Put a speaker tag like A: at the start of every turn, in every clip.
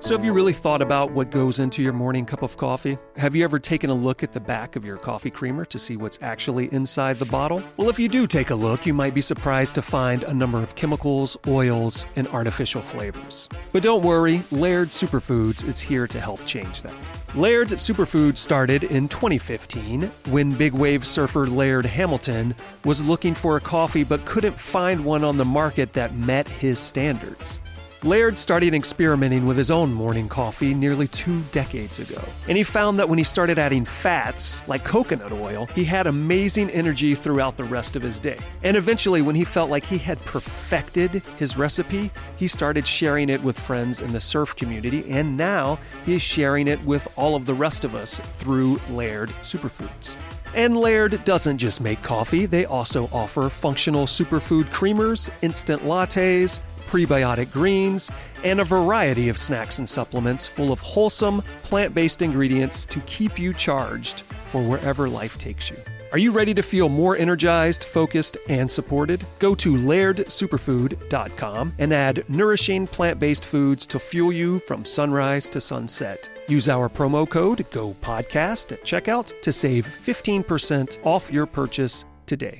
A: So have you really thought about what goes into your morning cup of coffee? Have you ever taken a look at the back of your coffee creamer to see what's actually inside the bottle? Well, if you do take a look, you might be surprised to find a number of chemicals, oils, and artificial flavors. But don't worry, Laird Superfoods is here to help change that. Laird Superfoods started in 2015 when big wave surfer Laird Hamilton was looking for a coffee but couldn't find one on the market that met his standards. Laird started experimenting with his own morning coffee nearly 2 decades ago, and he found that when he started adding fats, like coconut oil, he had amazing energy throughout the rest of his day. And eventually, when he felt like he had perfected his recipe, he started sharing it with friends in the surf community, and now he is sharing it with all of the rest of us through Laird Superfoods. And Laird doesn't just make coffee, they also offer functional superfood creamers, instant lattes, prebiotic greens, and a variety of snacks and supplements full of wholesome, plant-based ingredients to keep you charged for wherever life takes you. Are you ready to feel more energized, focused, and supported? Go to lairdsuperfood.com and add nourishing plant-based foods to fuel you from sunrise to sunset. Use our promo code GOPODCAST at checkout to save 15% off your purchase today.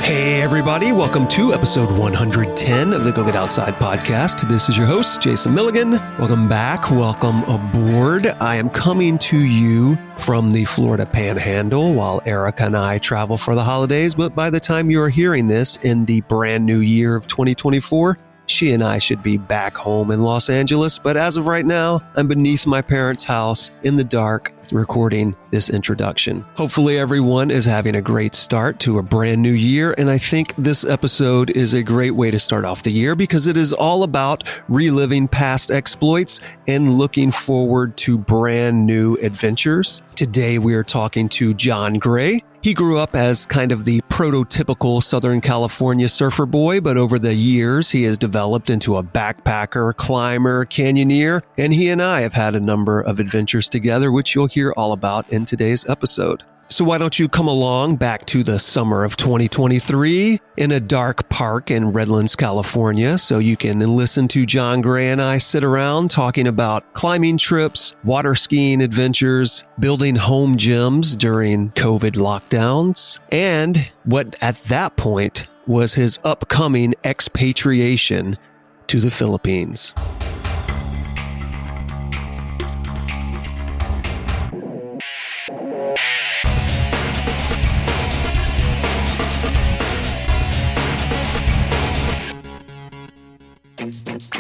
A: Hey everybody, welcome to episode 110 of the Go Get Outside podcast. This is your host, Jason Milligan. Welcome back, welcome aboard. I am coming to you from the Florida Panhandle while Erica and I travel for the holidays, but by the time you are hearing this in the brand new year of 2024, she and I should be back home in Los Angeles, but as of right now, I'm beneath my parents' house in the dark recording this introduction. Hopefully everyone is having a great start to a brand new year, and I think this episode is a great way to start off the year because it is all about reliving past exploits and looking forward to brand new adventures. Today we are talking to John Gray. He grew up as kind of the prototypical Southern California surfer boy, but over the years he has developed into a backpacker, climber, canyoneer, and he and I have had a number of adventures together, which you'll hear all about in today's episode. So why don't you come along back to the summer of 2023 in a dark park in Redlands, California, so you can listen to John Gray and I sit around talking about climbing trips, water skiing adventures, building home gyms during COVID lockdowns, and what at that point was his upcoming expatriation to the Philippines.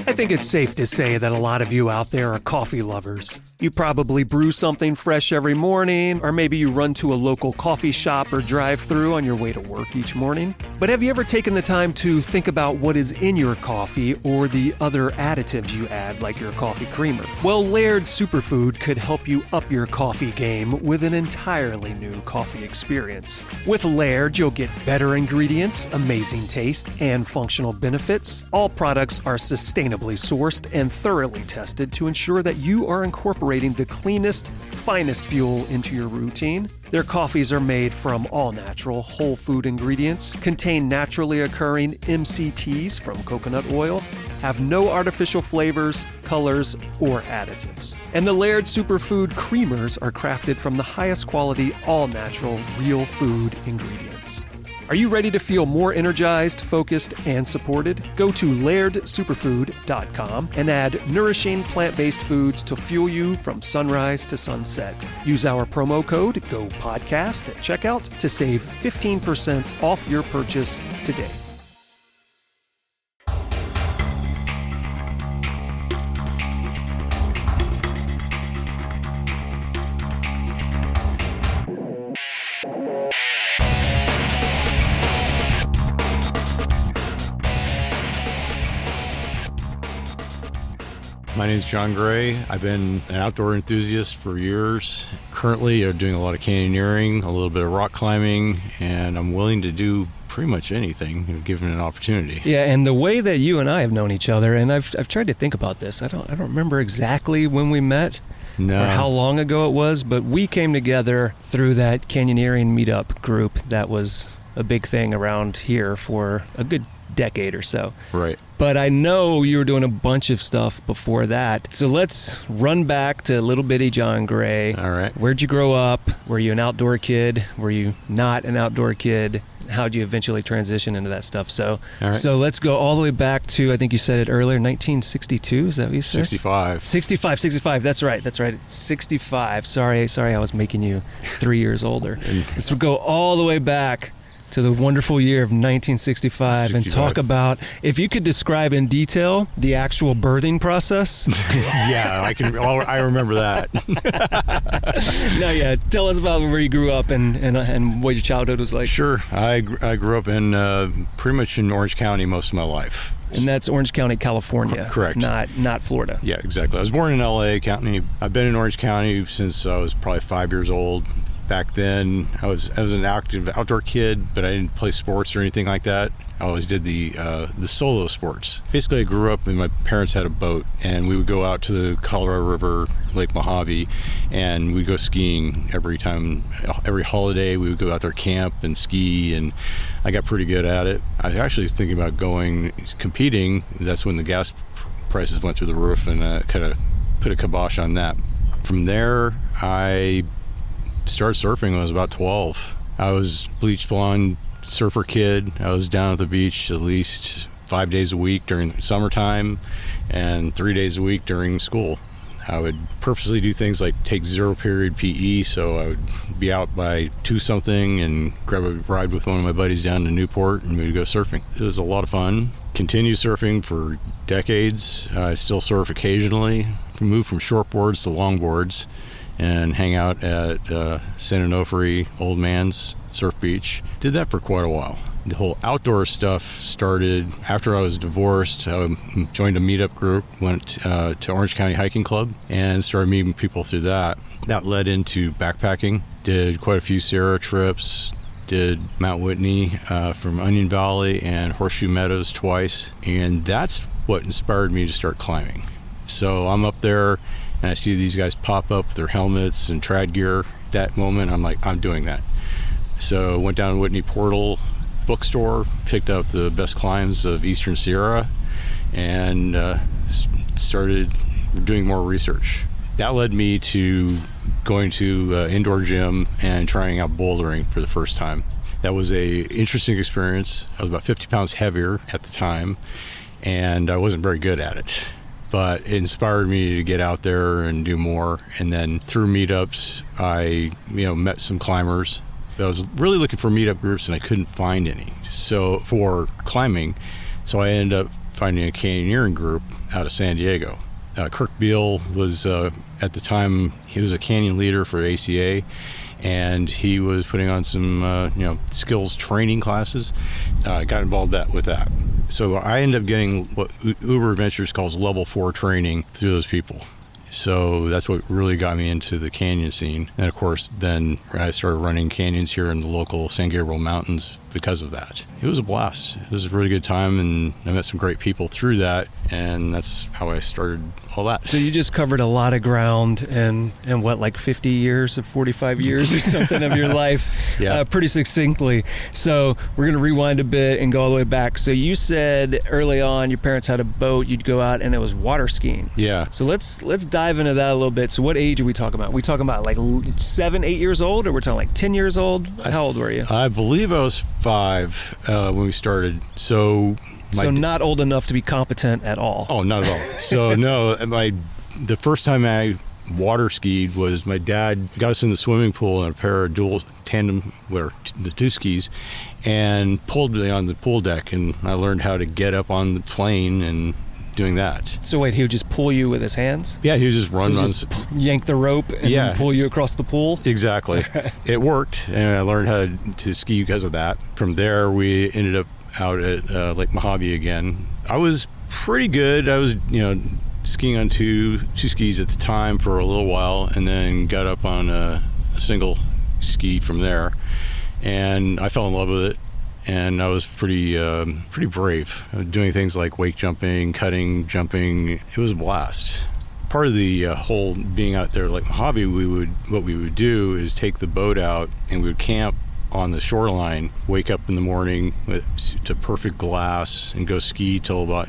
A: I think it's safe to say that a lot of you out there are coffee lovers. You probably brew something fresh every morning, or maybe you run to a local coffee shop or drive-thru on your way to work each morning. But have you ever taken the time to think about what is in your coffee or the other additives you add, like your coffee creamer? Well, Laird Superfood could help you up your coffee game with an entirely new coffee experience. With Laird, you'll get better ingredients, amazing taste, and functional benefits. All products are sustainably sourced and thoroughly tested to ensure that you are incorporating the cleanest, finest fuel into your routine. Their coffees are made from all natural, whole food ingredients, contain naturally occurring MCTs from coconut oil, have no artificial flavors, colors, or additives. And the Laird Superfood creamers are crafted from the highest quality, all-natural, real food ingredients. Are you ready to feel more energized, focused, and supported? Go to lairdsuperfood.com and add nourishing plant-based foods to fuel you from sunrise to sunset. Use our promo code GOPODCAST at checkout to save 15% off your purchase today.
B: My name is John Gray. I've been an outdoor enthusiast for years. Currently, I'm doing a lot of canyoneering, a little bit of rock climbing, and I'm willing to do pretty much anything if given an opportunity.
A: Yeah, and the way that you and I have known each other, and I've tried to think about this. I don't remember exactly when we met.
B: No.
A: Or how long ago it was, but we came together through that canyoneering meetup group that was a big thing around here for a good decade or so.
B: Right.
A: But I know you were doing a bunch of stuff before that. So let's run back to little bitty John Gray.
B: All right.
A: Where'd you grow up? Were you an outdoor kid? Were you not an outdoor kid? How'd you eventually transition into that stuff? So,
B: all right.
A: So let's go all the way back to, I think you said it earlier, 1962. Is that what you said?
B: 65.
A: 65. That's right. 65. Sorry, I was making you 3 years older. Let's go all the way back to the wonderful year of 1965 and talk about, if you could describe in detail the actual birthing process.
B: Yeah, I remember that.
A: No, yeah. Tell us about where you grew up and what your childhood was like.
B: Sure. I grew up in pretty much in Orange County most of my life.
A: And that's Orange County, California.
B: Correct.
A: Not Florida.
B: Yeah, exactly. I was born in LA County. I've been in Orange County since I was probably 5 years old. Back then, I was an active outdoor kid, but I didn't play sports or anything like that. I always did the solo sports. Basically, I grew up and my parents had a boat, and we would go out to the Colorado River, Lake Mojave, and we'd go skiing every holiday. We would go out there camp and ski, and I got pretty good at it. I was actually thinking about competing. That's when the gas prices went through the roof, and kind of put a kibosh on that. From there, I started surfing when I was about 12. I was bleach blonde surfer kid. I was down at the beach at least 5 days a week during summertime and 3 days a week during school. I would purposely do things like take zero period PE, so I would be out by 2-something and grab a ride with one of my buddies down to Newport, and we'd go surfing. It was a lot of fun. Continued surfing for decades. I still surf occasionally. Moved from shortboards to longboards and hang out at San Onofre Old Man's Surf Beach. Did that for quite a while. The whole outdoor stuff started after I was divorced. I joined a meetup group, went to Orange County Hiking Club, and started meeting people through that. That led into backpacking. Did quite a few Sierra trips. Did Mount Whitney from Onion Valley and Horseshoe Meadows twice. And that's what inspired me to start climbing. So I'm up there, and I see these guys pop up with their helmets and trad gear. That moment, I'm like, I'm doing that. So went down to Whitney Portal bookstore, picked up the best climbs of Eastern Sierra, and started doing more research. That led me to going to indoor gym and trying out bouldering for the first time. That was a interesting experience. I was about 50 pounds heavier at the time, and I wasn't very good at it. But it inspired me to get out there and do more. And then through meetups, I met some climbers. I was really looking for meetup groups, and I couldn't find any. So for climbing, so I ended up finding a canyoneering group out of San Diego. Kirk Beal was at the time, he was a canyon leader for ACA, and he was putting on some skills training classes. I got involved with that. So I ended up getting what Uber Adventures calls level 4 training through those people. So that's what really got me into the canyon scene. And of course, then I started running canyons here in the local San Gabriel Mountains because of that. It was a blast. It was a really good time, and I met some great people through that, and that's how I started all that.
A: So you just covered a lot of ground and what, like 50 years or 45 years or something of your life,
B: yeah.
A: Pretty succinctly. So we're going to rewind a bit and go all the way back. So you said early on your parents had a boat, you'd go out, and it was water skiing.
B: Yeah.
A: So let's dive into that a little bit. So what age are we talking about? Are we talking about like 7, 8 years old, or we're talking like 10 years old? How old were you?
B: I believe I was 5 when we started. So
A: not old enough to be competent at all.
B: Oh, not at all. So no, the first time I water skied was my dad got us in the swimming pool in a pair of dual tandem, the 2 skis, and pulled me on the pool deck, and I learned how to get up on the plane and doing that.
A: So wait, he would just pull you with his hands?
B: Yeah, he would just run.
A: Yank the rope and then pull you across the pool?
B: Exactly. It worked, and I learned how to ski because of that. From there, we ended up out at Lake Mojave again. I was pretty good. I was, skiing on two skis at the time for a little while, and then got up on a single ski from there, and I fell in love with it. And I was pretty brave, doing things like wake jumping, cutting, jumping. It was a blast. Part of the whole being out there, like Mojave, what we would do is take the boat out and we would camp on the shoreline, wake up in the morning to perfect glass, and go ski till about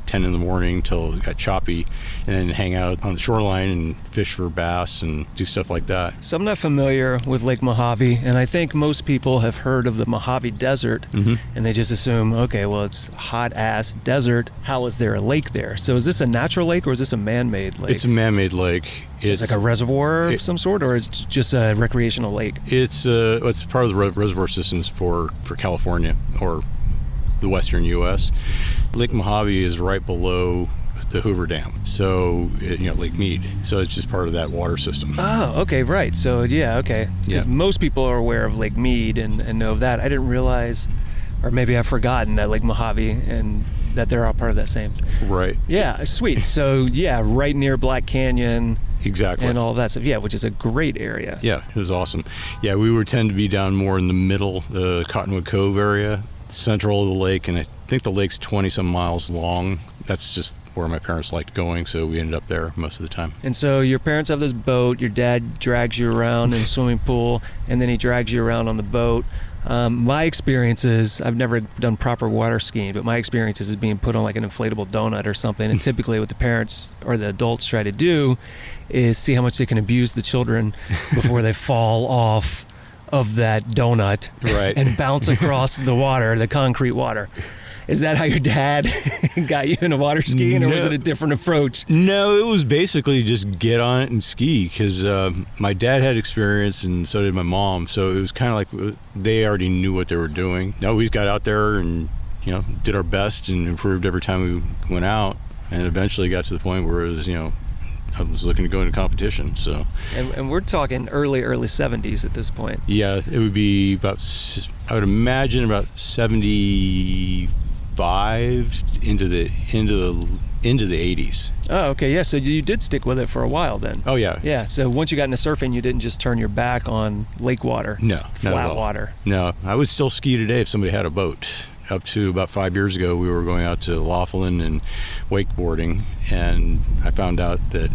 B: 10 in the morning till it got choppy, and then hang out on the shoreline and fish for bass and do stuff like that.
A: So I'm not familiar with Lake Mojave, and I think most people have heard of the Mojave Desert, and they just assume, okay, well, it's hot-ass desert. How is there a lake there? So is this a natural lake, or is this a man-made lake?
B: It's a man-made lake.
A: So it's like a reservoir of some sort, or it's just a recreational lake?
B: It's part of the reservoir systems for California, or the western U.S. Lake Mojave is right below the Hoover Dam, so Lake Mead. So it's just part of that water system.
A: Oh, okay, right. So okay. Because most people are aware of Lake Mead and know of that. I didn't realize, or maybe I've forgotten, that Lake Mojave and that they're all part of that same.
B: Right.
A: Yeah, sweet. So right near Black Canyon.
B: Exactly.
A: And all of that stuff. Yeah, which is a great area.
B: Yeah, it was awesome. Yeah, we would tend to be down more in the middle, the Cottonwood Cove area, central of the lake, and I think the lake's 20-some miles long. That's just where my parents liked going, so we ended up there most of the time.
A: And so your parents have this boat, your dad drags you around in a swimming pool, and then he drags you around on the boat. My experience is, I've never done proper water skiing, but my experience is being put on like an inflatable donut or something, and typically what the parents or the adults try to do is see how much they can abuse the children before they fall off of that donut,
B: right,
A: and bounce across the water, the concrete water. Is that how your dad got you into water skiing, or was it a different approach?
B: No, it was basically just get on it and ski, because my dad had experience and so did my mom, so it was kind of like they already knew what they were doing. No, we got out there and did our best and improved every time we went out, and eventually got to the point where it was I was looking to go into competition. So,
A: and we're talking early 70s at this point.
B: Yeah, it would be about, I would imagine, about 75 into the 80s.
A: Oh, okay, yeah. So you did stick with it for a while then.
B: Oh yeah.
A: Yeah. So once you got into surfing, you didn't just turn your back on lake water.
B: No,
A: flat water.
B: No, I would still ski today if somebody had a boat. Up to about 5 years ago, we were going out to Laughlin and wakeboarding, and I found out that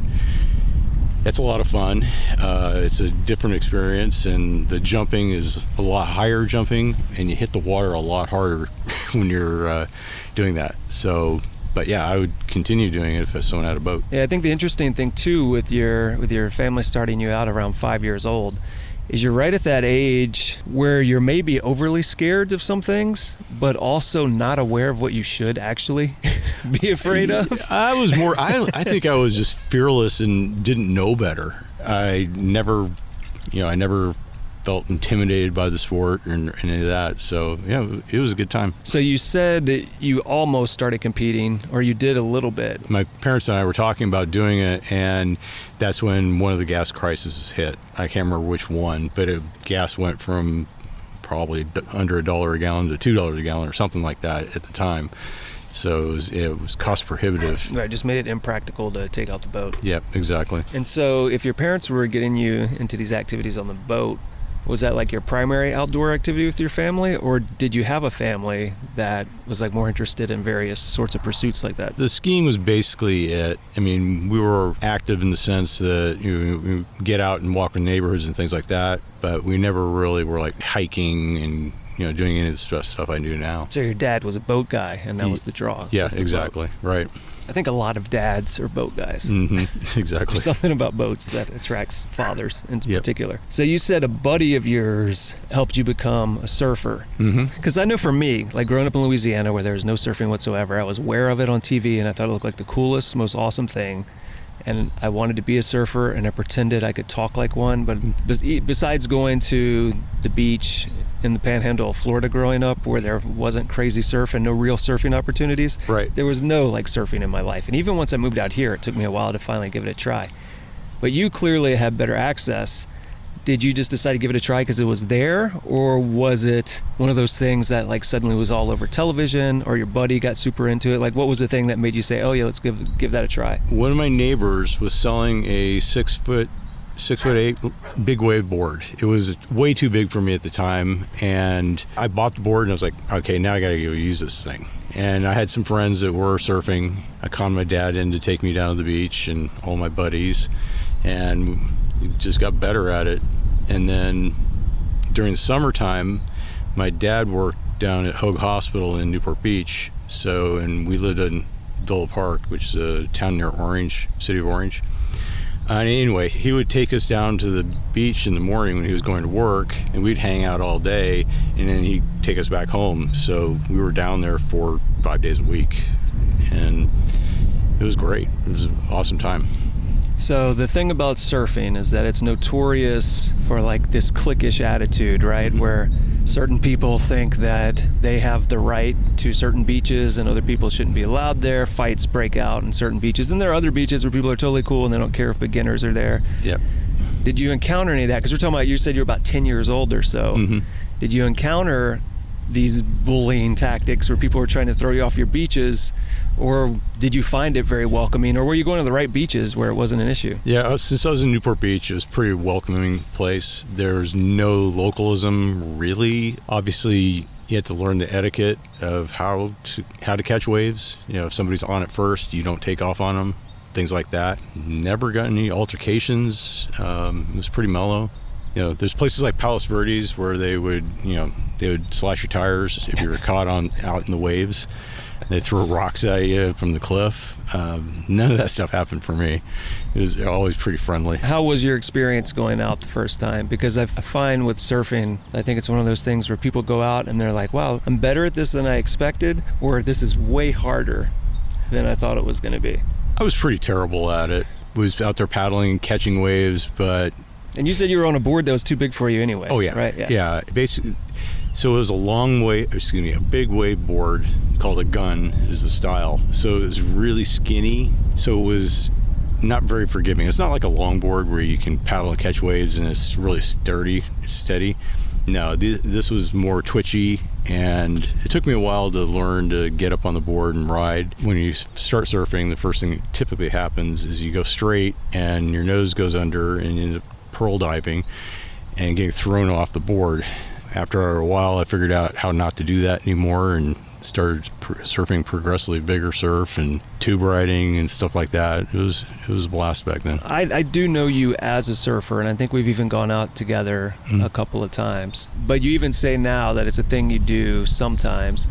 B: it's a lot of fun. It's a different experience, and the jumping is a lot higher jumping, and you hit the water a lot harder when you're doing that. So, but yeah, I would continue doing it if someone had a boat.
A: Yeah, I think the interesting thing too with your family starting you out around 5 years old is you're right at that age where you're maybe overly scared of some things, but also not aware of what you should actually be afraid of.
B: I was more, I think I was just fearless and didn't know better. I never felt intimidated by the sport or any of that. So yeah, it was a good time.
A: So you said you almost started competing, or you did a little bit.
B: My parents and I were talking about doing it, and that's when one of the gas crises hit. I can't remember which one, but gas went from probably under $1 a gallon to $2 a gallon or something like that at the time. So it was cost prohibitive.
A: Right, just made it impractical to take out the boat.
B: Yep, exactly.
A: And so if your parents were getting you into these activities on the boat, was that like your primary outdoor activity with your family, or did you have a family that was like more interested in various sorts of pursuits like that?
B: The skiing was basically it. I mean, we were active in the sense that you get out and walk in neighborhoods and things like that, but we never really were like hiking and doing any of the stuff I do now.
A: So your dad was a boat guy, and that was the draw.
B: Yeah, exactly. Right.
A: I think a lot of dads are boat guys.
B: Mm-hmm. Exactly.
A: There's something about boats that attracts fathers in particular. So you said a buddy of yours helped you become a surfer. Because I know for me, like growing up in Louisiana where there was no surfing whatsoever, I was aware of it on TV, and I thought it looked like the coolest, most awesome thing. And I wanted to be a surfer, and I pretended I could talk like one. But besides going to the beach in the panhandle of Florida growing up, where there wasn't crazy surf and no real surfing opportunities,
B: right,
A: there was no like surfing in my life. And even once I moved out here, it took me a while to finally give it a try. But you clearly had better access. Did you just decide to give it a try because it was there, or was it one of those things that like suddenly was all over television, or your buddy got super into it? Like, what was the thing that made you say, oh yeah, let's give that a try?
B: One of my neighbors was selling a 6'8" big wave board. It was way too big for me at the time, and I bought the board and I was like, okay, now I gotta go use this thing. And I had some friends that were surfing. I conned my dad in to take me down to the beach and all my buddies, and just got better at it. And then during the summertime, my dad worked down at Hoag Hospital in Newport Beach. And we lived in Villa Park, which is a town near Orange, city of Orange. And anyway, he would take us down to the beach in the morning when he was going to work, and we'd hang out all day, and then he'd take us back home. So we were down there 4 or 5 days a week, and it was great. It was an awesome time.
A: So the thing about surfing is that it's notorious for like this cliquish attitude, right? Where certain people think that they have the right to certain beaches and other people shouldn't be allowed there. Fights break out in certain beaches. And there are other beaches where people are totally cool and they don't care if beginners are there.
B: Yep.
A: Did you encounter any of that? Because we're talking about, you said you're about 10 years old or so.
B: Mm-hmm.
A: Did you encounter these bullying tactics where people were trying to throw you off your beaches, or did you find it very welcoming, or were you going to the right beaches where it wasn't an issue?
B: Yeah, since I was in Newport Beach, it was a pretty welcoming place. There's no localism, really. Obviously, you have to learn the etiquette of how to catch waves. You know, if somebody's on it first, you don't take off on them, things like that. Never got any altercations. It was pretty mellow. You know, there's places like Palos Verdes where they would slash your tires if you were caught out in the waves. They throw rocks at you from the cliff. None of that stuff happened for me. It was always pretty friendly.
A: How was your experience going out the first time? Because I find with surfing, I think it's one of those things where people go out and they're like, wow, I'm better at this than I expected, or this is way harder than I thought it was going to be.
B: I was pretty terrible at it. Was out there paddling and catching waves, but...
A: And you said you were on a board that was too big for you anyway.
B: Oh, yeah.
A: Right?
B: Yeah. Basically, so it was a big wave board called a gun is the style. So it was really skinny. So it was not very forgiving. It's not like a longboard where you can paddle and catch waves and it's really sturdy, it's steady. No, this was more twitchy, and it took me a while to learn to get up on the board and ride. When you start surfing, the first thing that typically happens is you go straight and your nose goes under and you end up pearl diving and getting thrown off the board. After a while, I figured out how not to do that anymore and started surfing progressively bigger surf and tube riding and stuff like that. It was a blast back then.
A: I do know you as a surfer, and I think we've even gone out together a couple of times. But you even say now that it's a thing you do sometimes,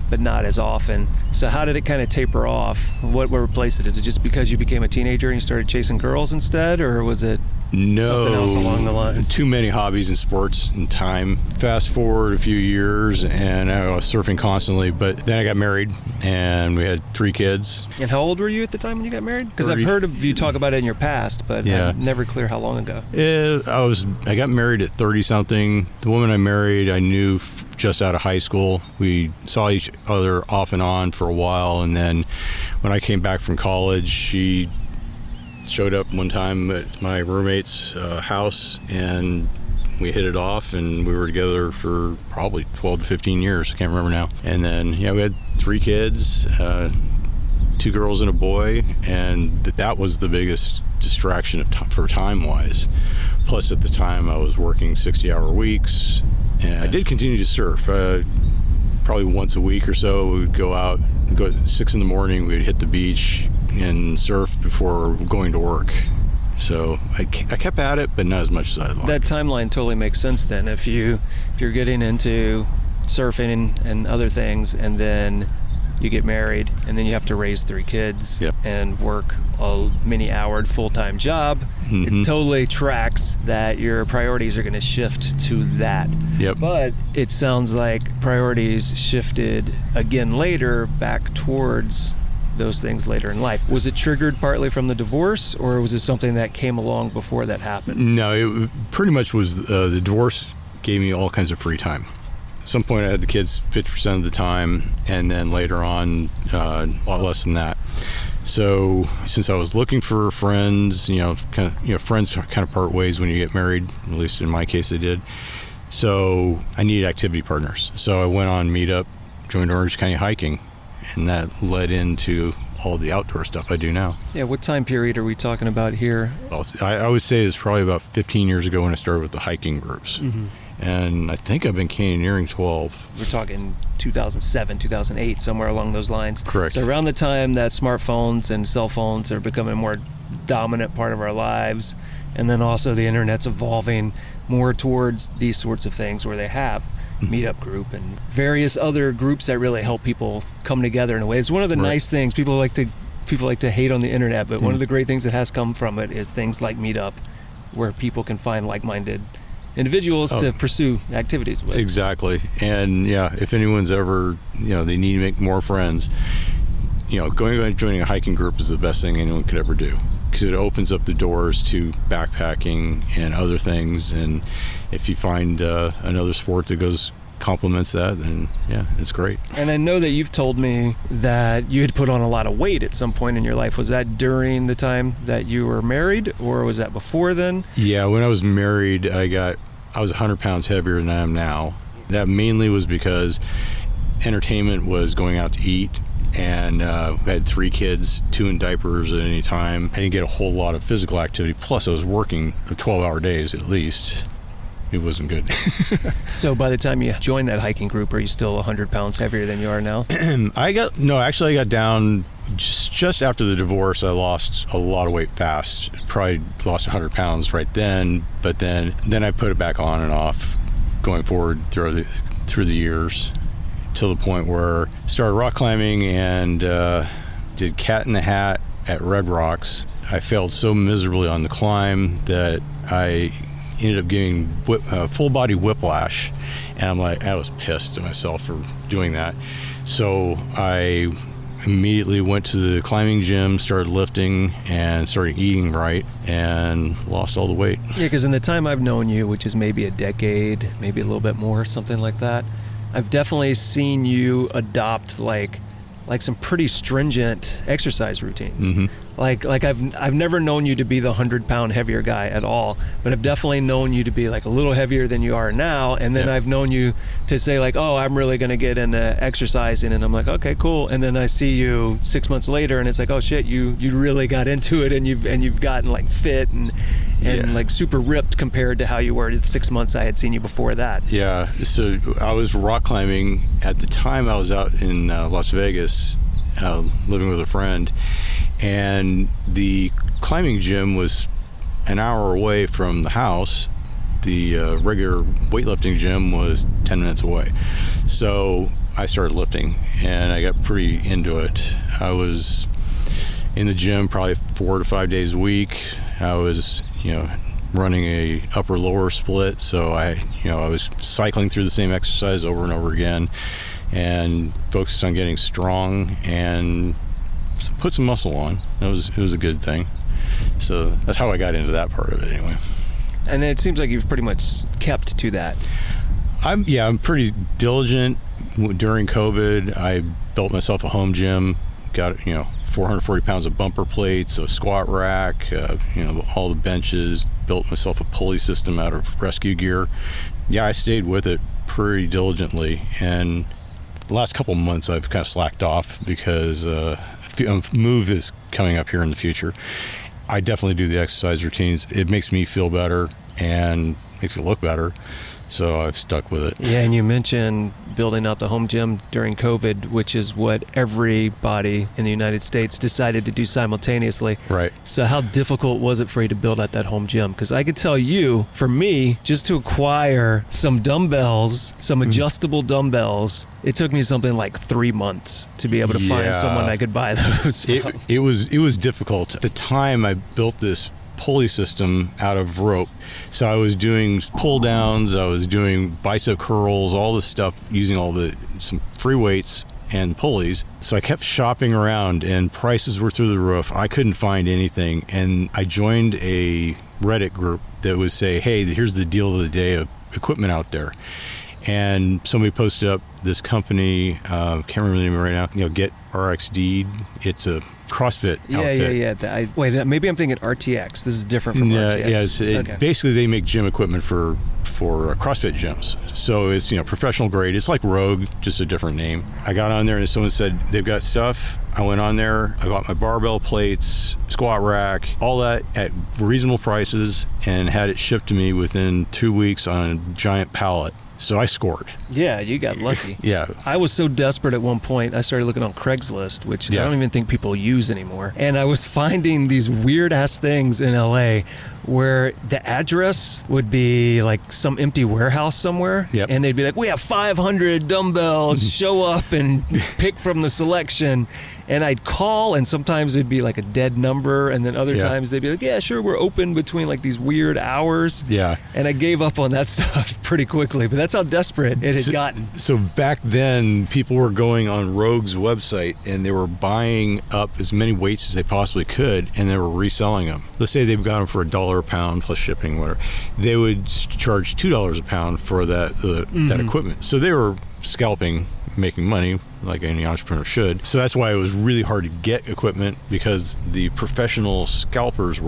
A: but not as often. So how did it kind of taper off? What replaced it? Is it just because you became a teenager and you started chasing girls instead, or was it something else along the lines?
B: Too many hobbies and sports and time. Fast forward a few years, and I was surfing constantly, but then I got married, and we had 3 kids.
A: And how old were you at the time when you got married? Because I've heard of you talk about it in your past, but I'm never clear how long ago.
B: I got married at 30-something. The woman I married, I knew just out of high school. We saw each other off and on for a while, and then when I came back from college, she showed up one time at my roommate's house, and we hit it off, and we were together for probably 12 to 15 years. I can't remember now. And then we had 3 kids, 2 girls and a boy, and that was the biggest distraction for time-wise. Plus, at the time, I was working 60-hour weeks, and I did continue to surf. Probably once a week or so, we would go out, go at 6 in the morning, we'd hit the beach and surf before going to work. So I kept at it, but not as much as I'd like.
A: That timeline totally makes sense then. If you're getting into surfing and other things, and then you get married, and then you have to raise 3 kids and work a many-houred full-time job, it totally tracks that your priorities are going to shift to that.
B: Yep.
A: But it sounds like priorities shifted again later back towards those things later in life. Was it triggered partly from the divorce, or was it something that came along before that happened?
B: No, it pretty much was the divorce gave me all kinds of free time. At some point I had the kids 50% of the time, and then later on a lot less than that. So since I was looking for friends, friends kind of part ways when you get married, at least in my case they did. So I needed activity partners. So I went on Meetup, joined Orange County Hiking, and that led into all the outdoor stuff I do now.
A: Yeah, what time period are we talking about here?
B: Well, I would say it's probably about 15 years ago when I started with the hiking groups.
A: Mm-hmm.
B: And I think I've been canyoneering 12.
A: We're talking 2007, 2008, somewhere along those lines.
B: Correct.
A: So around the time that smartphones and cell phones are becoming a more dominant part of our lives, and then also the internet's evolving more towards these sorts of things where they have Meetup group and various other groups that really help people come together in a way. It's one of the nice things. People like to hate on the internet, but one of the great things that has come from it is things like Meetup, where people can find like-minded individuals to pursue activities with.
B: Exactly. And if anyone's ever, they need to make more friends, going and joining a hiking group is the best thing anyone could ever do, because it opens up the doors to backpacking and other things. And if you find another sport that complements that, then it's great.
A: And I know that you've told me that you had put on a lot of weight at some point in your life. Was that during the time that you were married, or was that before then?
B: Yeah, when I was married, I was 100 pounds heavier than I am now. That mainly was because entertainment was going out to eat, and I had 3 kids, 2 in diapers at any time. I didn't get a whole lot of physical activity, plus I was working 12-hour days at least. It wasn't good.
A: So by the time you joined that hiking group, are you still 100 pounds heavier than you are now?
B: I got down just after the divorce. I lost a lot of weight fast. Probably lost 100 pounds right then, but then I put it back on and off going forward through the years, till the point where I started rock climbing and did Cat in the Hat at Red Rocks. I failed so miserably on the climb that I ended up getting full body whiplash, and I was pissed at myself for doing that. So I immediately went to the climbing gym, started lifting, and started eating right, and lost all the weight.
A: Yeah, because in the time I've known you, which is maybe a decade, maybe a little bit more, something like that, I've definitely seen you adopt like some pretty stringent exercise routines. Mm-hmm. Like I've never known you to be the 100-pound heavier guy at all, but I've definitely known you to be like a little heavier than you are now. And then I've known you to say like, oh, I'm really going to get into exercising. And I'm like, okay, cool. And then I see you 6 months later and it's like, oh shit, you really got into it, and you've gotten like fit and like super ripped compared to how you were the 6 months I had seen you before that.
B: Yeah. So I was rock climbing at the time. I was out in Las Vegas, living with a friend, and the climbing gym was an hour away from the house. The regular weightlifting gym was 10 minutes away. So I started lifting, and I got pretty into it. I was in the gym probably 4 to 5 days a week. I was, running a upper lower split. So I was cycling through the same exercise over and over again, and focused on getting strong and put some muscle on. It was a good thing. So that's how I got into that part of it anyway.
A: And it seems like you've pretty much kept to that.
B: I'm pretty diligent. During COVID, I built myself a home gym, got 440 pounds of bumper plates, a squat rack, all the benches, built myself a pulley system out of rescue gear. I stayed with it pretty diligently, and the last couple months I've kind of slacked off because a move is coming up here in the future. I definitely do the exercise routines. It makes me feel better and makes me look better, so I've stuck with it.
A: Yeah, and you mentioned building out the home gym during COVID, which is what everybody in the United States decided to do simultaneously.
B: Right.
A: So how difficult was it for you to build out that home gym? Because I could tell you, for me, just to acquire some dumbbells, some adjustable dumbbells, it took me something like 3 months to be able to find someone I could buy those.
B: It was difficult. At the time, I built this pulley system out of rope. So I was doing pull downs, I was doing bicep curls, all this stuff, using some free weights and pulleys. So I kept shopping around, and prices were through the roof. I couldn't find anything, and I joined a Reddit group that would say, hey, here's the deal of the day of equipment out there. And somebody posted up this company, can't remember the name right now, Get RXD. It's a CrossFit outfit.
A: Wait, maybe I'm thinking RTX. This is different from RTX.
B: Yeah, basically they make gym equipment for CrossFit gyms. So it's, professional grade. It's like Rogue, just a different name. I got on there and someone said they've got stuff. I went on there, I bought my barbell plates, squat rack, all that at reasonable prices, and had it shipped to me within 2 weeks on a giant pallet. So I scored.
A: Yeah, you got lucky.
B: Yeah.
A: I was so desperate at one point, I started looking on Craigslist, which I don't even think people use anymore. And I was finding these weird-ass things in LA where the address would be like some empty warehouse somewhere.
B: Yep.
A: And they'd be like, we have 500 dumbbells, show up and pick from the selection. And I'd call, and sometimes it'd be like a dead number, and then other times they'd be like, yeah, sure, we're open between like these weird hours.
B: Yeah.
A: And I gave up on that stuff pretty quickly, but that's how desperate it had gotten.
B: So back then, people were going on Rogue's website, and they were buying up as many weights as they possibly could, and they were reselling them. Let's say they've got them for $1 a pound plus shipping, whatever. They would charge $2 a pound for that equipment. So they were scalping, making money like any entrepreneur should. So that's why it was really hard to get equipment, because the professional scalpers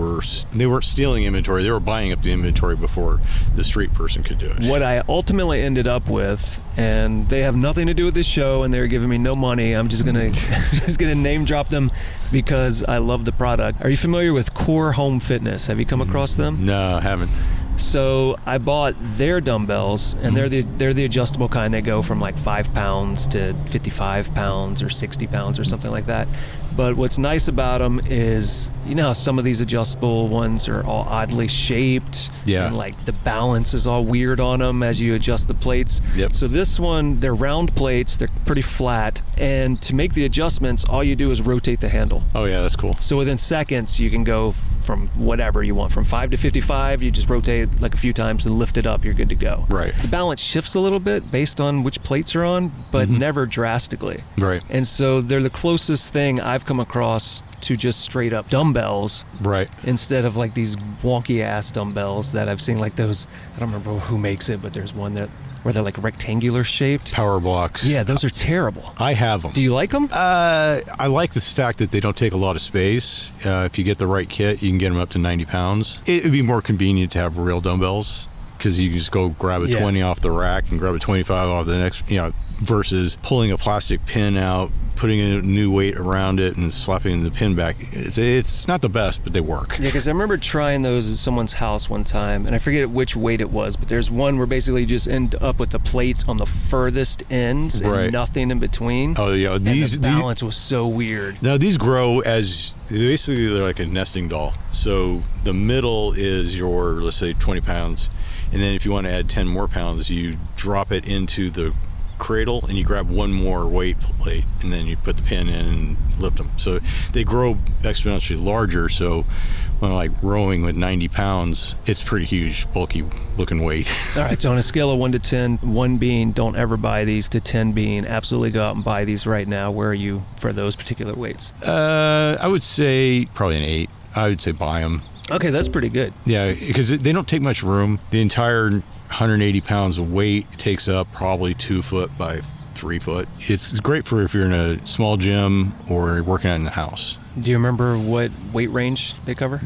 B: they weren't stealing inventory, they were buying up the inventory before the street person could do it.
A: What I ultimately ended up with, and they have nothing to do with this show, and they're giving me no money, I'm just gonna name drop them because I love the product. Are you familiar with Core Home Fitness? Have you come across them?
B: No, I haven't.
A: So I bought their dumbbells, and they're the adjustable kind. They go from like 5 pounds to 55 pounds or 60 pounds or something like that. But what's nice about them is, how some of these adjustable ones are all oddly shaped.
B: Yeah.
A: And like the balance is all weird on them as you adjust the plates.
B: Yep.
A: So this one, they're round plates, they're pretty flat. And to make the adjustments, all you do is rotate the handle.
B: Oh yeah, that's cool.
A: So within seconds, you can go from whatever you want, from 5 to 55, you just rotate like a few times and lift it up, you're good to go.
B: Right.
A: The balance shifts a little bit based on which plates are on, but never drastically.
B: Right.
A: And so they're the closest thing I've come across to just straight up dumbbells.
B: Right.
A: Instead of like these wonky ass dumbbells that I've seen, like those, I don't remember who makes it, but there's one where they're like rectangular shaped.
B: Power blocks.
A: Yeah, those are terrible.
B: I have them.
A: Do you like them?
B: I like this fact that they don't take a lot of space. If you get the right kit, you can get them up to 90 pounds. It would be more convenient to have real dumbbells, because you can just go grab a 20 off the rack and grab a 25 off the next, versus pulling a plastic pin out, putting a new weight around it and slapping the pin back. It's not the best, but they work.
A: Yeah, because I remember trying those at someone's house one time, and I forget which weight it was, but there's one where basically you just end up with the plates on the furthest ends and nothing in between.
B: Oh, yeah.
A: And the balance was so weird.
B: Now, these grow as, basically they're like a nesting doll. So the middle is your, let's say, 20 pounds. And then if you want to add 10 more pounds, you drop it into the cradle and you grab one more weight plate, and then you put the pin in and lift them. So they grow exponentially larger. So when I'm like rowing with 90 pounds, it's pretty huge, bulky looking weight.
A: All right, so on a scale of 1 to 10, 1 being don't ever buy these to 10 being absolutely go out and buy these right now, where are you for those particular weights?
B: I would say probably an 8. I would say buy them.
A: Okay, that's pretty good.
B: Yeah, because they don't take much room. The entire 180 pounds of weight takes up probably 2 foot by 3 foot. It's great for if you're in a small gym or working out in the house.
A: Do you remember what weight range they cover?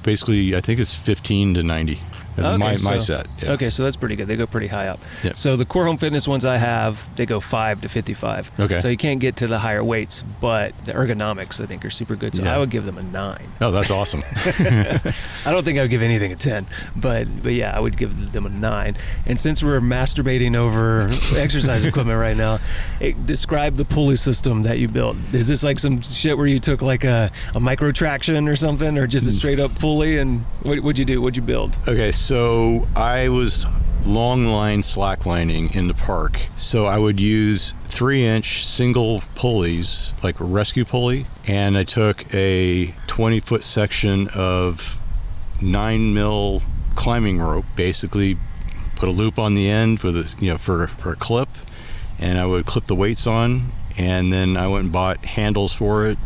B: Basically, I think it's 15 to 90. My set. Yeah.
A: Okay, so that's pretty good. They go pretty high up.
B: Yep.
A: So the Core Home Fitness ones I have, they go 5 to 55.
B: Okay.
A: So you can't get to the higher weights, but the ergonomics I think are super good. So I would give them a 9.
B: Oh, that's awesome.
A: I don't think I would give anything a 10, but yeah, I would give them a 9. And since we're masturbating over exercise equipment right now, describe the pulley system that you built. Is this like some shit where you took like a micro traction or something, or just a straight up pulley? And what'd you do? What'd you build?
B: Okay, so I was long line slacklining in the park. So I would use 3-inch single pulleys, like a rescue pulley, and I took a 20-foot section of 9mm climbing rope, basically put a loop on the end with a, for a clip, and I would clip the weights on, and then I went and bought handles for it.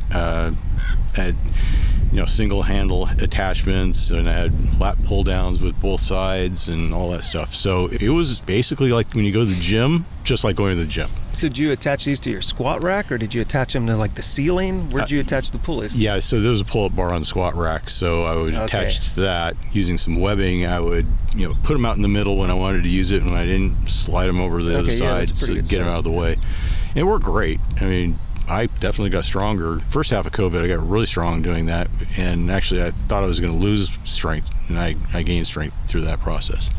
B: single handle attachments, and I had lat pull downs with both sides and all that stuff. So it was basically like when you go to the gym, just like going to the gym.
A: So did you attach these to your squat rack, or did you attach them to like the ceiling? Where did you attach the pulleys?
B: Yeah, so there was a pull-up bar on the squat rack, so I would attach to that using some webbing. I would put them out in the middle when I wanted to use it, and when I didn't, slide them over the other side to get them out of the way. And it worked great. I mean, I definitely got stronger. First half of COVID, I got really strong doing that, and actually I thought I was going to lose strength, and I gained strength through that process.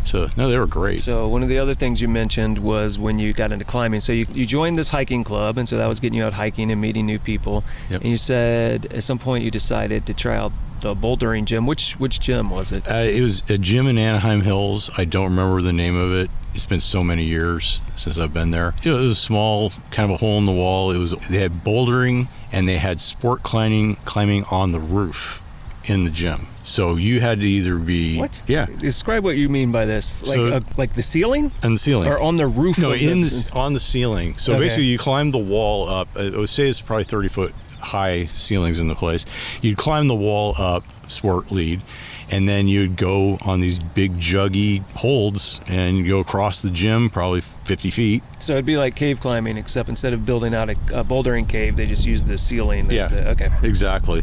B: So, no, they were great.
A: So one of the other things you mentioned was when you got into climbing. So you joined this hiking club, and so that was getting you out hiking and meeting new people.
B: Yep.
A: And you said at some point you decided to try out the bouldering gym. Which gym was it?
B: It was a gym in Anaheim Hills. I don't remember the name of it. It's been so many years since I've been there. It was a small, kind of a hole in the wall. They had bouldering, and they had sport climbing on the roof in the gym. So you had to either be...
A: What?
B: Yeah.
A: Describe what you mean by this. Like the ceiling?
B: On the ceiling.
A: Or on the roof?
B: No, on the ceiling. So basically you climb the wall up. I would say it's probably 30-foot high ceilings in the place. You'd climb the wall up, sport lead, and then you'd go on these big juggy holds, and you'd go across the gym probably 50 feet.
A: So it'd be like cave climbing, except instead of building out a bouldering cave, they just use the ceiling. Okay.
B: Exactly.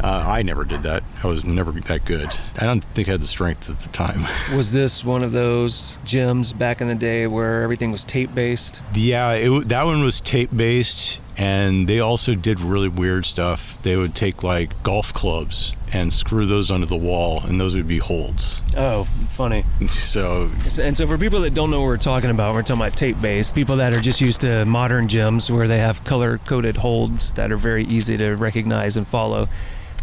B: I never did that. I was never that good. I don't think I had the strength at the time.
A: Was this one of those gyms back in the day where everything was tape-based?
B: Yeah, that one was tape-based, and they also did really weird stuff. They would take like golf clubs and screw those onto the wall, and those would be holds.
A: Oh, funny.
B: So
A: for people that don't know what we're talking about tape-based, people that are just used to modern gyms where they have color-coded holds that are very easy to recognize and follow.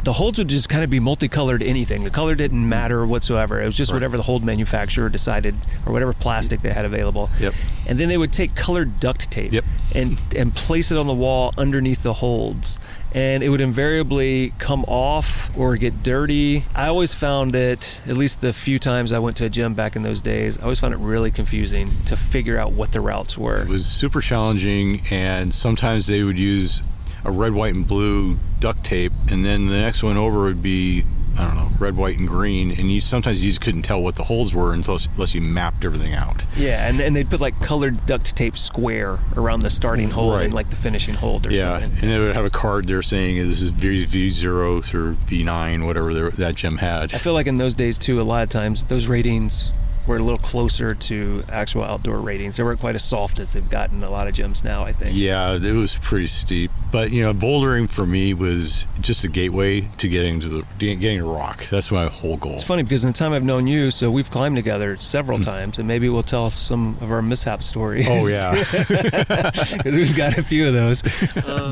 A: The holds would just kind of be multicolored anything. The color didn't matter whatsoever. It was just whatever the hold manufacturer decided, or whatever plastic they had available.
B: Yep.
A: And then they would take colored duct tape and place it on the wall underneath the holds. And it would invariably come off or get dirty. I always found it, at least the few times I went to a gym back in those days, I always found it really confusing to figure out what the routes were.
B: It was super challenging, and sometimes they would use a red, white, and blue duct tape, and then the next one over would be, I don't know, red, white, and green, and sometimes you just couldn't tell what the holes were unless you mapped everything out.
A: Yeah, and they'd put like colored duct tape square around the starting hole and like the finishing hold or something.
B: Yeah, and they would have a card there saying this is V0 through V9, whatever that gym had.
A: I feel like in those days too, a lot of times those ratings were a little closer to actual outdoor ratings. They weren't quite as soft as they've gotten in a lot of gyms now, I think.
B: Yeah, it was pretty steep. But, bouldering for me was just a gateway to getting to rock. That's my whole goal.
A: It's funny because in the time I've known you, so we've climbed together several times, and maybe we'll tell some of our mishap stories.
B: Oh, yeah.
A: Because we've got a few of those.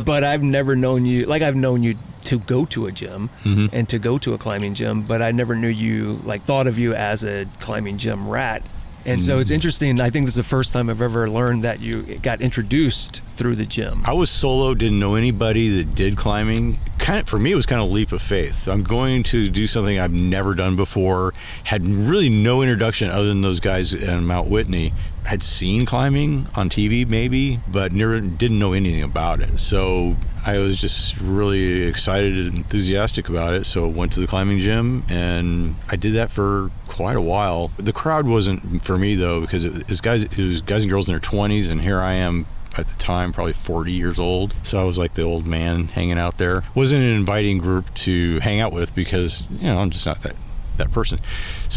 A: But I've never known you, I've known you to go to a gym and to go to a climbing gym, but I never knew you, thought of you as a climbing gym rat. And so it's interesting. I think this is the first time I've ever learned that you got introduced through the gym.
B: I was solo, didn't know anybody that did climbing. For me, it was kind of a leap of faith. I'm going to do something I've never done before, had really no introduction other than those guys in Mount Whitney. Had seen climbing on TV maybe, but didn't know anything about it. So I was just really excited and enthusiastic about it. So I went to the climbing gym, and I did that for quite a while. The crowd wasn't for me though, because it was guys and girls in their 20s, and here I am at the time probably 40 years old. So I was like the old man hanging out there. Wasn't an inviting group to hang out with because I'm just not that person.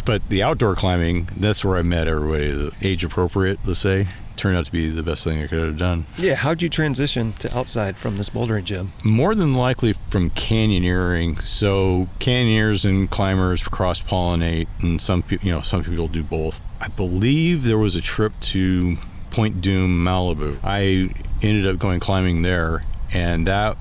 B: But the outdoor climbing, that's where I met everybody, the age appropriate, let's say. Turned out to be the best thing I could have done.
A: Yeah, how'd you transition to outside from this bouldering gym?
B: More than likely from canyoneering. So canyoneers and climbers cross-pollinate, and some people do both. I believe there was a trip to Point Doom, Malibu. I ended up going climbing there, and that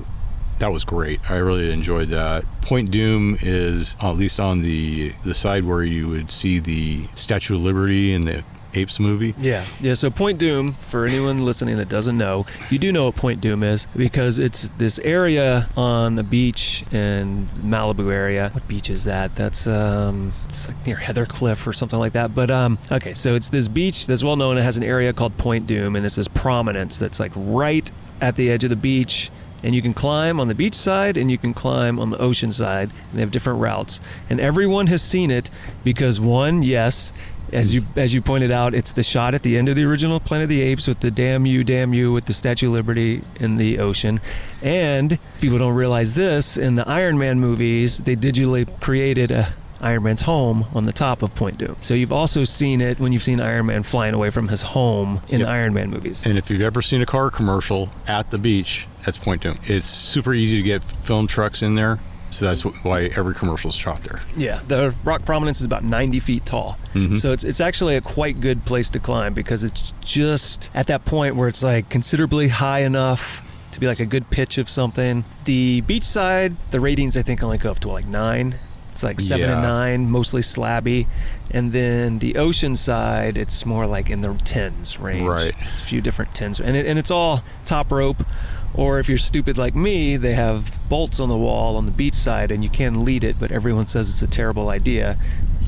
B: was great. I really enjoyed that. Point Doom is, at least on the side where you would see the Statue of Liberty and the Apes movie.
A: Yeah. So Point Doom, for anyone listening that doesn't know, you do know what Point Doom is because it's this area on the beach in Malibu area. What beach is that? That's it's like near Heather Cliff or something like that. But okay, so it's this beach that's well known. It has an area called Point Doom, and it's this prominence that's like right at the edge of the beach. And you can climb on the beach side and you can climb on the ocean side. And they have different routes. And everyone has seen it because one, yes, as you pointed out, it's the shot at the end of the original Planet of the Apes with the damn you with the Statue of Liberty in the ocean. And people don't realize this, in the Iron Man movies, they digitally created Iron Man's home on the top of Point Doom. So you've also seen it when you've seen Iron Man flying away from his home in Iron Man movies.
B: And if you've ever seen a car commercial at the beach, that's Point Doom. It's super easy to get film trucks in there. So that's why every commercial is shot there.
A: Yeah, the rock prominence is about 90 feet tall. Mm-hmm. So it's actually a quite good place to climb because it's just at that point where it's like considerably high enough to be like a good pitch of something. The beach side, the ratings I think only go up to like 9. It's like 7 and 9, mostly slabby. And then the ocean side, it's more like in the 10s range.
B: Right.
A: A few different 10s. And it's all top rope. Or if you're stupid like me, they have bolts on the wall on the beach side and you can lead it, but everyone says it's a terrible idea.